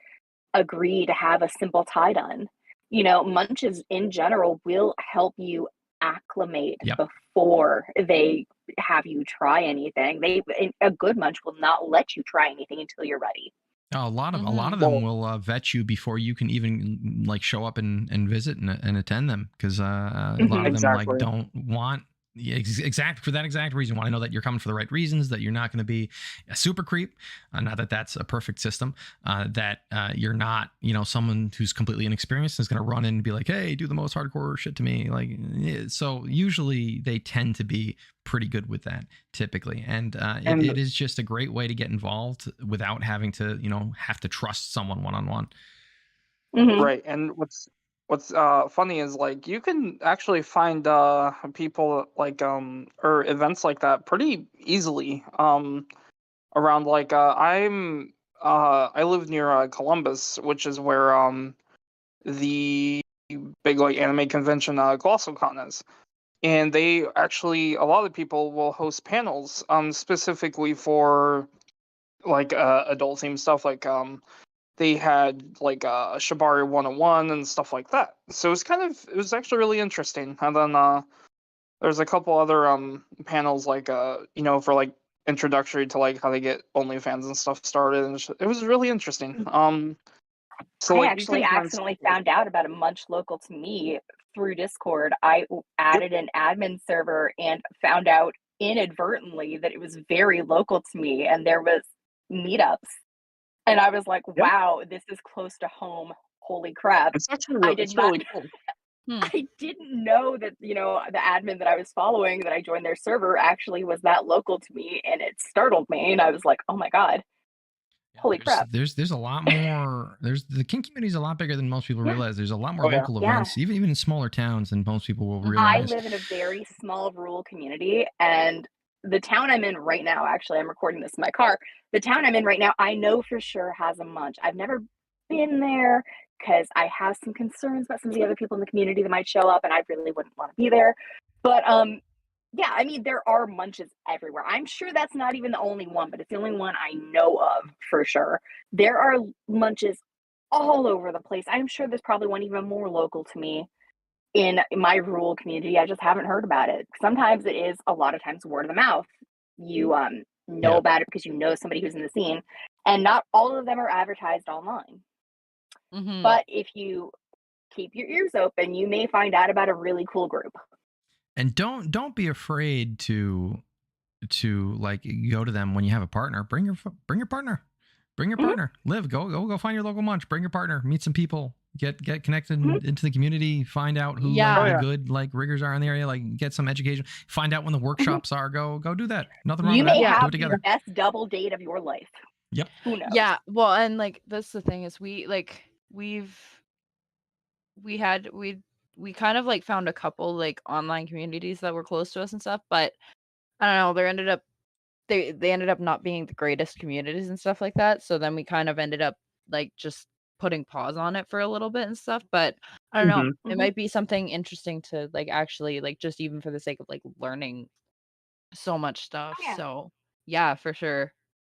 agree to have a simple tie done. Munches in general will help you acclimate before they have you try anything. A good munch will not let you try anything until you're ready. A lot of them will vet you before you can even like show up and visit and attend them, because a lot of them like don't want for that exact reason. Want to know that you're coming for the right reasons, that you're not going to be a super creep, not that that's a perfect system, that you're not someone who's completely inexperienced and is going to run in and be like, hey, do the most hardcore shit to me. Like, so usually they tend to be pretty good with that typically, and it is just a great way to get involved without having to have to trust someone one-on-one. Right. And what's funny is like you can actually find people like or events like that pretty easily around like I live near Columbus, which is where the big like anime convention GlossoCon is. And they actually, a lot of people will host panels specifically for like adult themed stuff, like they had like Shibari 101 and stuff like that. So it was actually really interesting. And then there's a couple other panels like for like introductory to like how they get OnlyFans and stuff started, and it was really interesting. So I like actually accidentally found out about a munch local to me through Discord. I added an admin server and found out inadvertently that it was very local to me, and there was meetups. And I was like, wow, this is close to home. Holy crap. It's actually really cool. I didn't know that, the admin that I was following, that I joined their server, actually was that local to me, and it startled me. And I was like, oh my God. Holy crap. There's a lot more. The kink community is a lot bigger than most people realize. There's a lot more local events, even in smaller towns, than most people will realize. I live in a very small rural community, and the town I'm in right now, actually, I'm recording this in my car. The town I'm in right now, I know for sure has a munch. I've never been there because I have some concerns about some of the other people in the community that might show up, and I really wouldn't want to be there. But yeah, I mean, there are munches everywhere. I'm sure that's not even the only one, but it's the only one I know of for sure. There are munches all over the place. I'm sure there's probably one even more local to me in my rural community. I just haven't heard about it. Sometimes it is, a lot of times, word of the mouth. You know about it because you know somebody who's in the scene, and not all of them are advertised online. Mm-hmm. But if you keep your ears open, you may find out about a really cool group. And don't be afraid to like go to them when you have a partner. Bring your partner. Bring your partner. Live. Go find your local munch. Bring your partner. Meet some people. Get connected into the community. Find out who the good like riggers are in the area. Like get some education. Find out when the workshops are. Go do that. Nothing wrong with that. You may have do it together. the best double date of your life. Yep. Who knows? Yeah. Well, and like that's the thing is we kind of like found a couple like online communities that were close to us and stuff, but I don't know, they ended up not being the greatest communities and stuff like that. So then we kind of ended up like just putting pause on it for a little bit and stuff. But I don't know, it might be something interesting to like actually like just even for the sake of like learning so much stuff. Yeah. So yeah, for sure.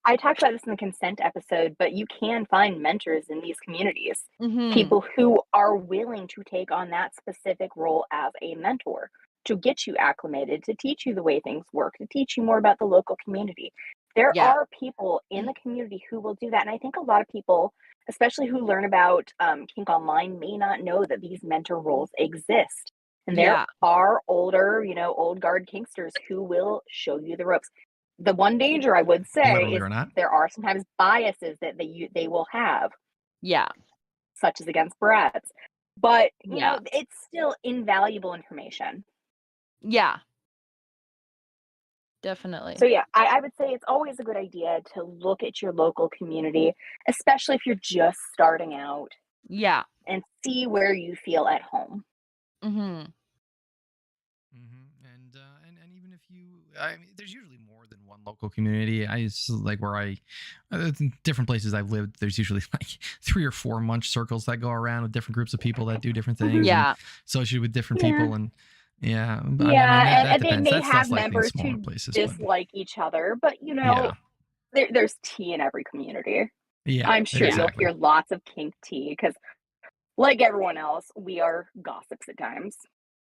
I talked about this in the consent episode, but you can find mentors in these communities. People who are willing to take on that specific role as a mentor, to get you acclimated, to teach you the way things work, to teach you more about the local community. There are people in the community who will do that. And I think a lot of people, especially who learn about kink online, may not know that these mentor roles exist. And there are older, old guard kinksters who will show you the ropes. The one danger I would say is there are sometimes biases that they will have. Yeah. Such as against brats. But, you know, it's still invaluable information. Yeah. Definitely. So yeah, I would say it's always a good idea to look at your local community, especially if you're just starting out. Yeah. And see where you feel at home. And even if I mean, there's usually more than one local community. Different places I've lived, there's usually like 3 or 4 munch circles that go around with different groups of people that do different things. Yeah. Associated with different people and and they may That's have like members who dislike each other, but there's tea in every community. Yeah, I'm sure you'll hear lots of kink tea because, like everyone else, we are gossips at times.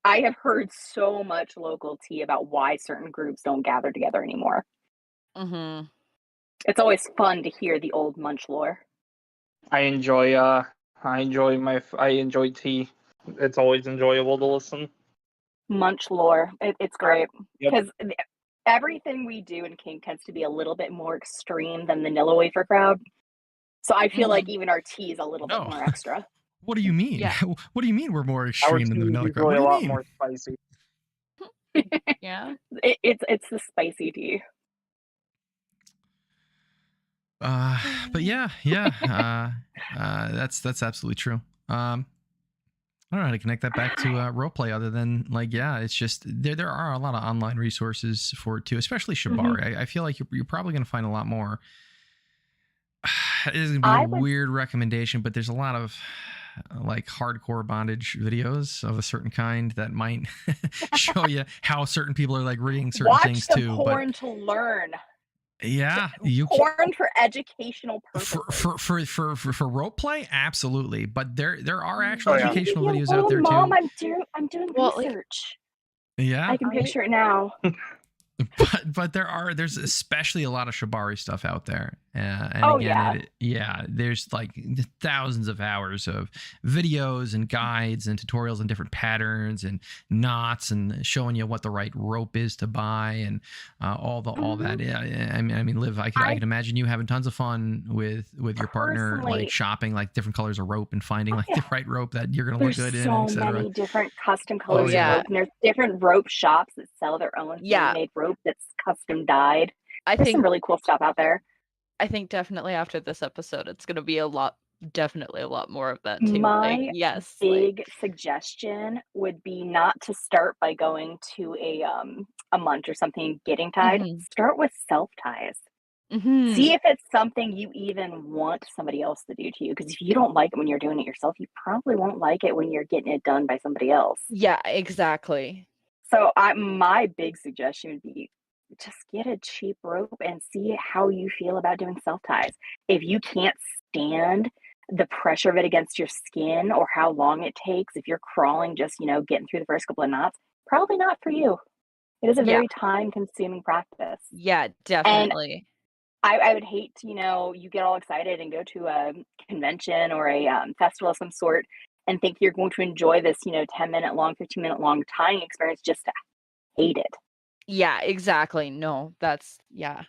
I have heard so much local tea about why certain groups don't gather together anymore. It's always fun to hear the old munch lore. I enjoy tea. It's always enjoyable to listen. Munch lore. It's great because everything we do in kink tends to be a little bit more extreme than the Nilla wafer crowd. So I feel like even our tea is a little bit more extra. What do you mean? Yeah. What do you mean we're more extreme than the vanilla crowd? Really a lot more spicy. Yeah. It's the spicy tea. But that's absolutely true. I don't know how to connect that back to Ropeplay other than it's just there are a lot of online resources for it too, especially Shibari. I feel like you're probably going to find a lot more. It is going to be a weird recommendation, but there's a lot of like hardcore bondage videos of a certain kind that might show you how certain people are like rigging certain things too. Watch the porn to learn. Yeah, you porn for educational purposes. For rope play, absolutely. But there are actual educational videos out there Mom, too. I'm doing research. Yeah, I can picture it now. But there's especially a lot of shibari stuff out there, and there's like thousands of hours of videos and guides and tutorials and different patterns and knots and showing you what the right rope is to buy and all that. Yeah, I mean, Liv, I can imagine you having tons of fun with your partner, like shopping like different colors of rope and finding like the right rope that you're gonna look good in. There's so many different custom colors of rope, and there's different rope shops that sell their own handmade rope that's custom dyed. There's some really cool stuff out there. I think definitely after this episode, it's going to be definitely a lot more of that too. My big suggestion would be not to start by going to a munch or something getting tied. Start with self ties. See if it's something you even want somebody else to do to you. Because if you don't like it when you're doing it yourself, you probably won't like it when you're getting it done by somebody else. Yeah, exactly. So my big suggestion would be just get a cheap rope and see how you feel about doing self ties. If you can't stand the pressure of it against your skin or how long it takes, if you're crawling, just, getting through the first couple of knots, probably not for you. It is a very time consuming practice. Yeah, definitely. And I would hate to, you get all excited and go to a convention or a festival of some sort and think you're going to enjoy this, 10-minute long, 15-minute long tying experience just to hate it. Yeah, exactly. No, that's a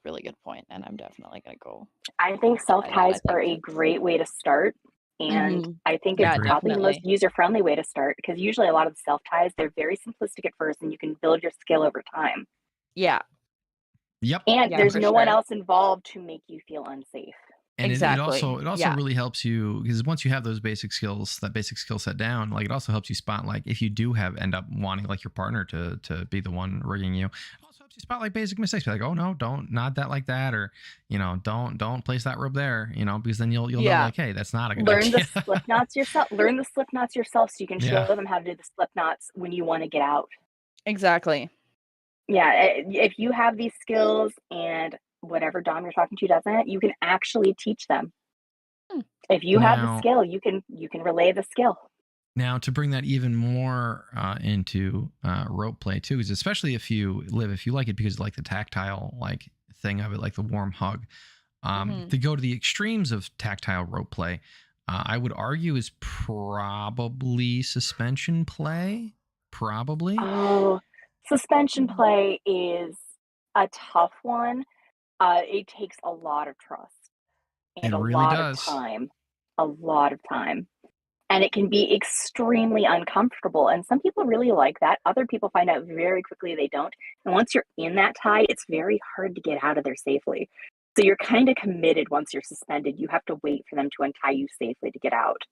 really good point, and I'm definitely going to go. I think self-ties are a great way to start, and I think it's probably the most user-friendly way to start, because usually a lot of the self-ties, they're very simplistic at first, and you can build your skill over time. Yeah. Yep. And there's no one else involved to make you feel unsafe. And it also really helps you, because once you have those basic skills, that basic skill set down, like it also helps you spot, like if you do end up wanting like your partner to be the one rigging you, it also helps you spot like basic mistakes. Be like, oh no, don't nod that like that, or don't place that rope there, because then you'll know like, hey, that's not a good idea. Learn the slip knots yourself so you can show them how to do the slip knots when you want to get out. Exactly. Yeah, if you have these skills and whatever dom you're talking to doesn't, you can actually teach them. If you have the skill, you can relay the skill. Now, to bring that even more into rope play too, is especially if you like it because like the tactile like thing of it, like the warm hug, to go to the extremes of tactile rope play, I would argue is probably suspension play. Probably. Oh, suspension play is a tough one. It takes a lot of trust and a lot of time, and it can be extremely uncomfortable. And some people really like that. Other people find out very quickly they don't. And once you're in that tie, it's very hard to get out of there safely. So you're kind of committed once you're suspended. You have to wait for them to untie you safely to get out.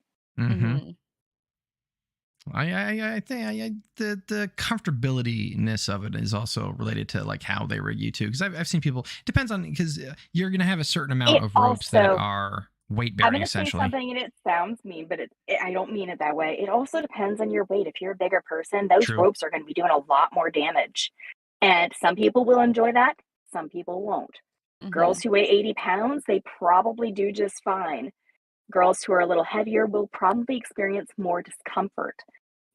I think the comfortability-ness of it is also related to like how they rig you too, because I've seen people, depends on, because you're going to have a certain amount of ropes that are weight bearing essentially. I'm going to say something and it sounds mean, but I don't mean it that way. It also depends on your weight. If you're a bigger person, those ropes are going to be doing a lot more damage, and some people will enjoy that, some people won't. Girls who weigh 80 pounds, they probably do just fine. Girls who are a little heavier will probably experience more discomfort.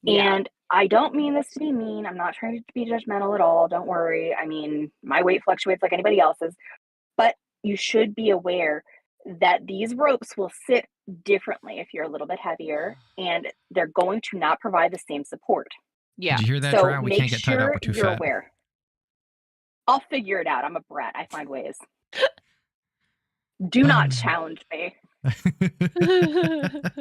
And I don't mean this to be mean. I'm not trying to be judgmental at all. Don't worry. I mean, my weight fluctuates like anybody else's. But you should be aware that these ropes will sit differently if you're a little bit heavier, and they're going to not provide the same support. Yeah. Did you hear that, Drow? We can't get tied up. We're too fat. Aware. I'll figure it out. I'm a brat. I find ways. Do not challenge me.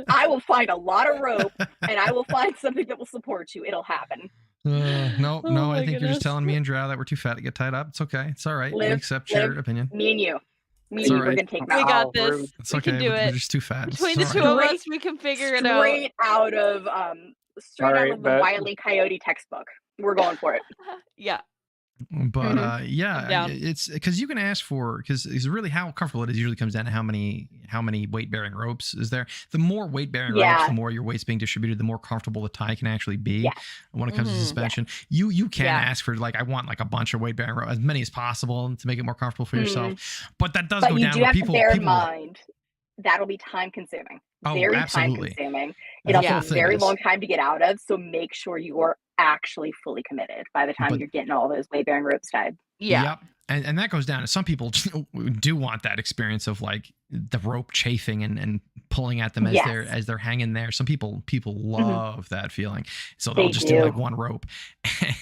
I will find a lot of rope, and I will find something that will support you. It'll happen. No, I think you're just telling me and Drow that we're too fat to get tied up. It's okay. It's all right. We accept your opinion. Me and you. We're going to take that. We got this. It's okay. We can do it. We're just too fat. Between the two of us, we can figure it out. Straight out of the Wile E. Coyote textbook. We're going for it. Yeah. But yeah, down. it's because you can ask for, because it's really how comfortable it is usually comes down to how many weight bearing ropes is there. The more weight bearing ropes, the more your weight's being distributed, the more comfortable the tie can actually be. When it comes to suspension, you can ask for, like, I want like a bunch of weight bearing ropes, as many as possible, to make it more comfortable for yourself. But that does go down. You have to bear in mind that'll be time consuming. Very absolutely. time consuming. It'll take a very long time to get out of. So make sure you are actually fully committed by the time you're getting all those weight bearing ropes tied. Yep. And that goes down to some people do want that experience of like the rope chafing and pulling at them as they're hanging there. Some people love that feeling. So they'll just do like one rope.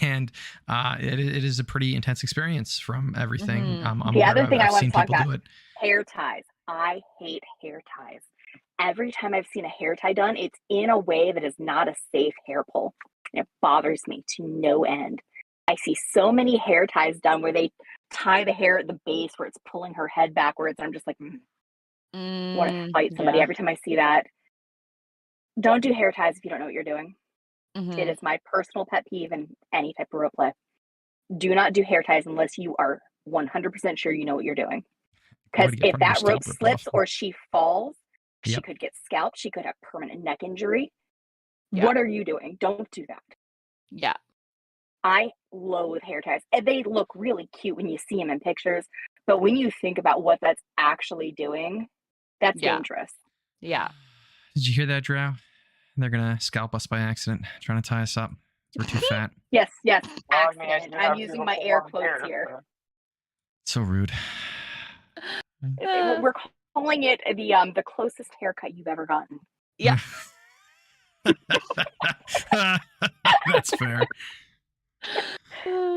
And it is a pretty intense experience from everything. The other thing I want to talk about, hair ties. I hate hair ties. Every time I've seen a hair tie done, it's in a way that is not a safe hair pull. And it bothers me to no end. I see so many hair ties done where they tie the hair at the base where it's pulling her head backwards. And I'm just like, want to fight somebody every time I see that. Don't do hair ties if you don't know what you're doing. It is my personal pet peeve in any type of rope play. Do not do hair ties unless you are 100% sure you know what you're doing. Because if that rope slips or she falls, she could get scalped. She could have permanent neck injury. What are you doing? Don't do that. Yeah. I loathe hair ties. And they look really cute when you see them in pictures. But when you think about what that's actually doing, that's dangerous. Yeah. Did you hear that, Drow? They're going to scalp us by accident, trying to tie us up. We're too fat. Yes. Accident. I'm using my air quotes here. So rude. We're calling it the closest haircut you've ever gotten. Yeah. That's fair.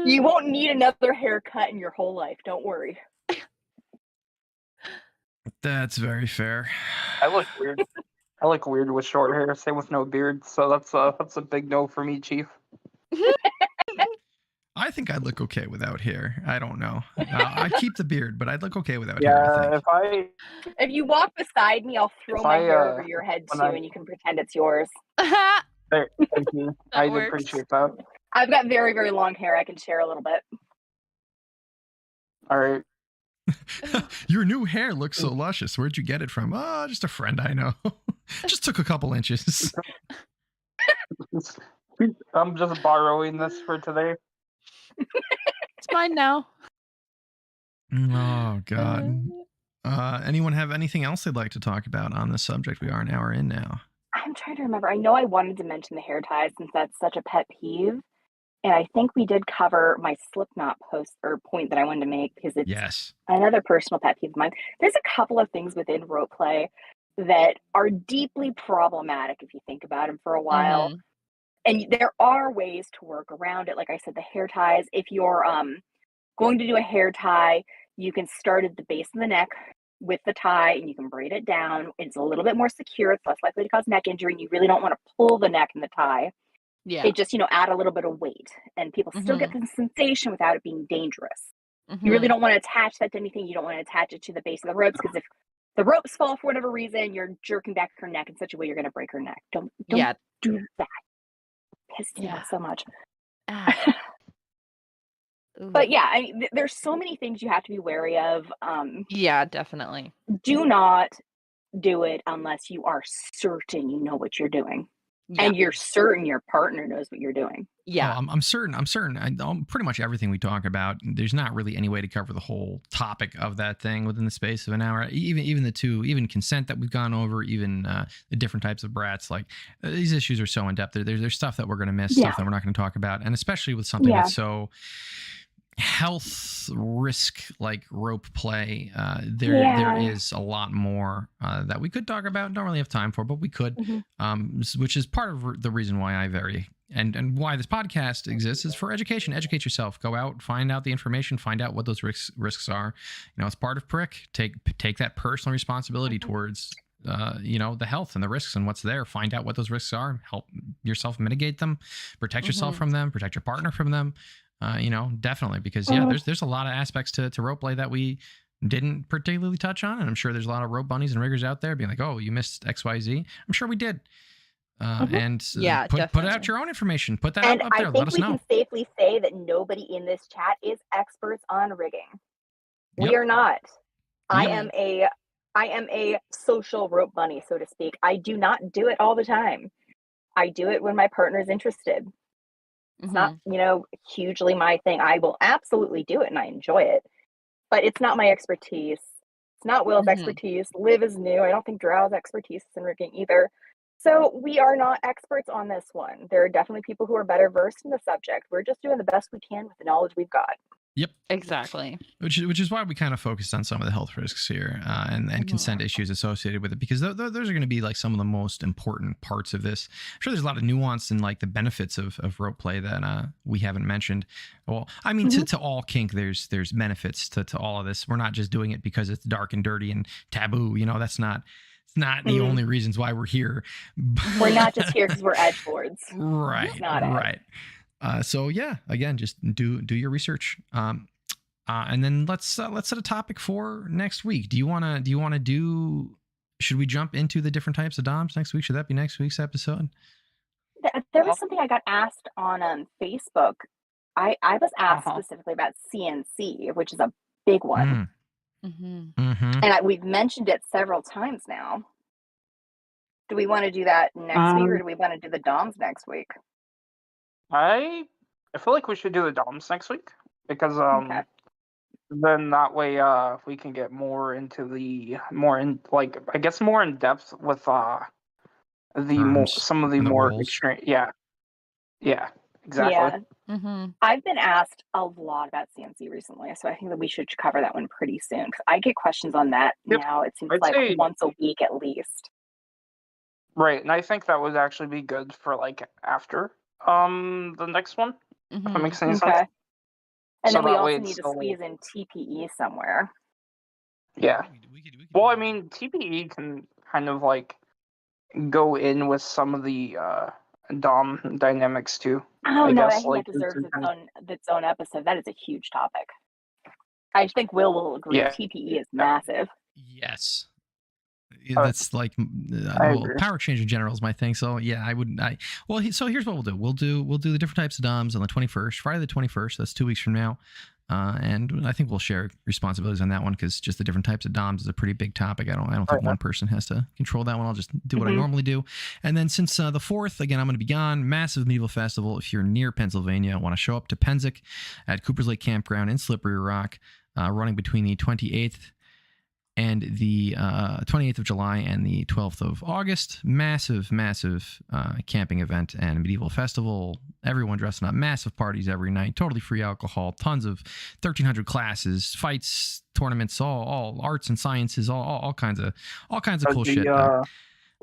You won't need another haircut in your whole life. Don't worry. That's very fair. I look weird. I look weird with short hair. Same with no beard. So that's a big no for me, Chief. I think I'd look okay without hair. I don't know. I'd keep the beard, but I'd look okay without hair. I think. If you walk beside me, I'll throw my hair over your head too, and you can pretend it's yours. Thank you. I appreciate that. I've got very, very long hair. I can share a little bit. All right. Your new hair looks so luscious. Where'd you get it from? Oh, just a friend I know. Just took a couple inches. I'm just borrowing this for today. It's mine now. Oh, God. Anyone have anything else they'd like to talk about on this subject? We are an hour in now. I'm trying to remember. I know I wanted to mention the hair ties since that's such a pet peeve. And I think we did cover my Slipknot post or point that I wanted to make because it's another personal pet peeve of mine. There's a couple of things within rope play that are deeply problematic if you think about them for a while. And there are ways to work around it. Like I said, the hair ties. If you're going to do a hair tie, you can start at the base of the neck with the tie and you can braid it down. It's a little bit more secure. It's less likely to cause neck injury. And you really don't want to pull the neck in the tie. Yeah. It just, add a little bit of weight and people still get the sensation without it being dangerous. You really don't want to attach that to anything. You don't want to attach it to the base of the ropes because if the ropes fall for whatever reason, you're jerking back her neck in such a way you're going to break her neck. Don't do that. Pisses me off so much. But yeah, there's so many things you have to be wary of. Yeah, definitely. Do not do it unless you are certain you know what you're doing. And you're certain your partner knows what you're doing. Yeah, I'm certain. Pretty much everything we talk about, there's not really any way to cover the whole topic of that thing within the space of an hour. Even consent that we've gone over, even the different types of brats. Like these issues are so in depth. There's stuff that we're going to miss, stuff that we're not going to talk about, and especially with something that's so health risk like rope play, there is a lot more that we could talk about. Don't really have time for, but we could, which is part of the reason why I vary and why this podcast exists is for education. Educate yourself. Go out, find out the information, find out what those risks are. It's part of Prick. Take that personal responsibility towards the health and the risks and what's there. Find out what those risks are. Help yourself mitigate them. Protect yourself from them. Protect your partner from them. Definitely, because there's a lot of aspects to rope play that we didn't particularly touch on, and I'm sure there's a lot of rope bunnies and riggers out there being like, "Oh, you missed XYZ." I'm sure we did, And put out your own information. Put that up there. Let us know. And I think we can safely say that nobody in this chat is experts on rigging. We are not. I am a social rope bunny, so to speak. I do not do it all the time. I do it when my partner is interested. It's not, hugely my thing. I will absolutely do it and I enjoy it, but it's not my expertise. It's not Will's expertise. Liv is new. I don't think Drow's expertise is in rigging either. So we are not experts on this one. There are definitely people who are better versed in the subject. We're just doing the best we can with the knowledge we've got. Yep. Exactly. Which is why we kind of focused on some of the health risks here and consent issues associated with it, because those are going to be like some of the most important parts of this. I'm sure there's a lot of nuance and like the benefits of rope play that we haven't mentioned. Well, I mean, to all kink, there's benefits to all of this. We're not just doing it because it's dark and dirty and taboo. That's not. It's not the only reasons why we're here. We're not just here because we're edgelords. Right. Right. So yeah, again, just do your research. And then let's set a topic for next week. Do you want to should we jump into the different types of DOMs next week? Should that be next week's episode? There was something I got asked on Facebook. I was asked specifically about CNC, which is a big one. And we've mentioned it several times now. Do we want to do that next week, or do we want to do the DOMs next week? I feel like we should do the DOMs next week because then that way we can get more in depth with some of the more extreme. Yeah, exactly. Yeah. I've been asked a lot about CNC recently, so I think that we should cover that one pretty soon because I get questions on that now. It seems like once a week at least. Right, and I think that would actually be good for like after the next one. If that makes any sense. And then we also need to squeeze in TPE somewhere. Yeah. Well, I mean, TPE can kind of like go in with some of the DOM dynamics too. Oh no, I think that deserves its own episode. That is a huge topic. I think Will agree. Yeah. TPE is massive. Yes. That's like power exchange in general is my thing. So yeah, so here's what we'll do. We'll do the different types of DOMs on the 21st, Friday the 21st. That's 2 weeks from now. And I think we'll share responsibilities on that one because just the different types of DOMs is a pretty big topic. I don't think one person has to control that one. I'll just do what I normally do. And then since the 4th, again, I'm going to be gone. Massive medieval festival. If you're near Pennsylvania, want to show up to Penzic at Cooper's Lake Campground in Slippery Rock, running between the 28th and the 28th of July and the 12th of August. Massive camping event and medieval festival. Everyone dressing up. Massive parties every night. Totally free alcohol. Tons of 1,300 classes, fights, tournaments, all arts and sciences, all kinds of cool shit.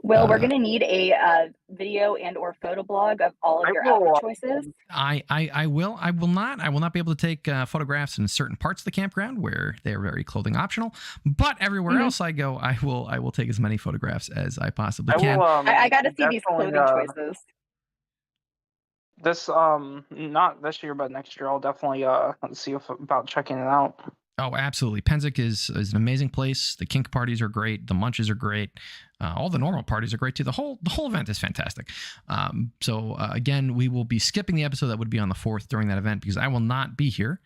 Will, we're going to need a video and or photo blog of all of your outfit choices. I will not be able to take photographs in certain parts of the campground where they are very clothing optional, but everywhere else I go, I will take as many photographs as I possibly can. I got to see these clothing choices. This not this year, but next year I'll definitely see about checking it out. Oh, absolutely. Penzic is an amazing place. The kink parties are great. The munches are great. All the normal parties are great too. The whole event is fantastic. So again, we will be skipping the episode that would be on the 4th during that event because I will not be here.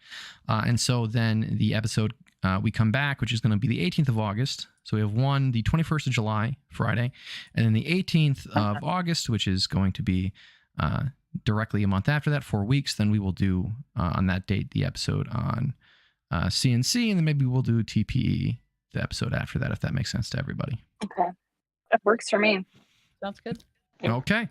And so then the episode we come back, which is going to be the 18th of August. So we have one, the 21st of July, Friday, and then the 18th of August, which is going to be directly a month after that, 4 weeks. Then we will do on that date the episode on CNC, and then maybe we'll do TPE the episode after that, if that makes sense to everybody. Okay, that works for me. Sounds good. Okay.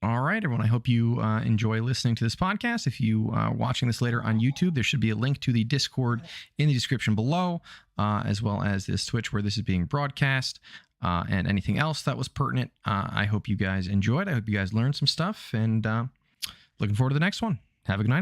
All right, everyone. I hope you enjoy listening to this podcast. If you are watching this later on YouTube, there should be a link to the Discord in the description below, as well as this Twitch where this is being broadcast, and anything else that was pertinent. I hope you guys enjoyed. I hope you guys learned some stuff, and looking forward to the next one. Have a good night, everyone.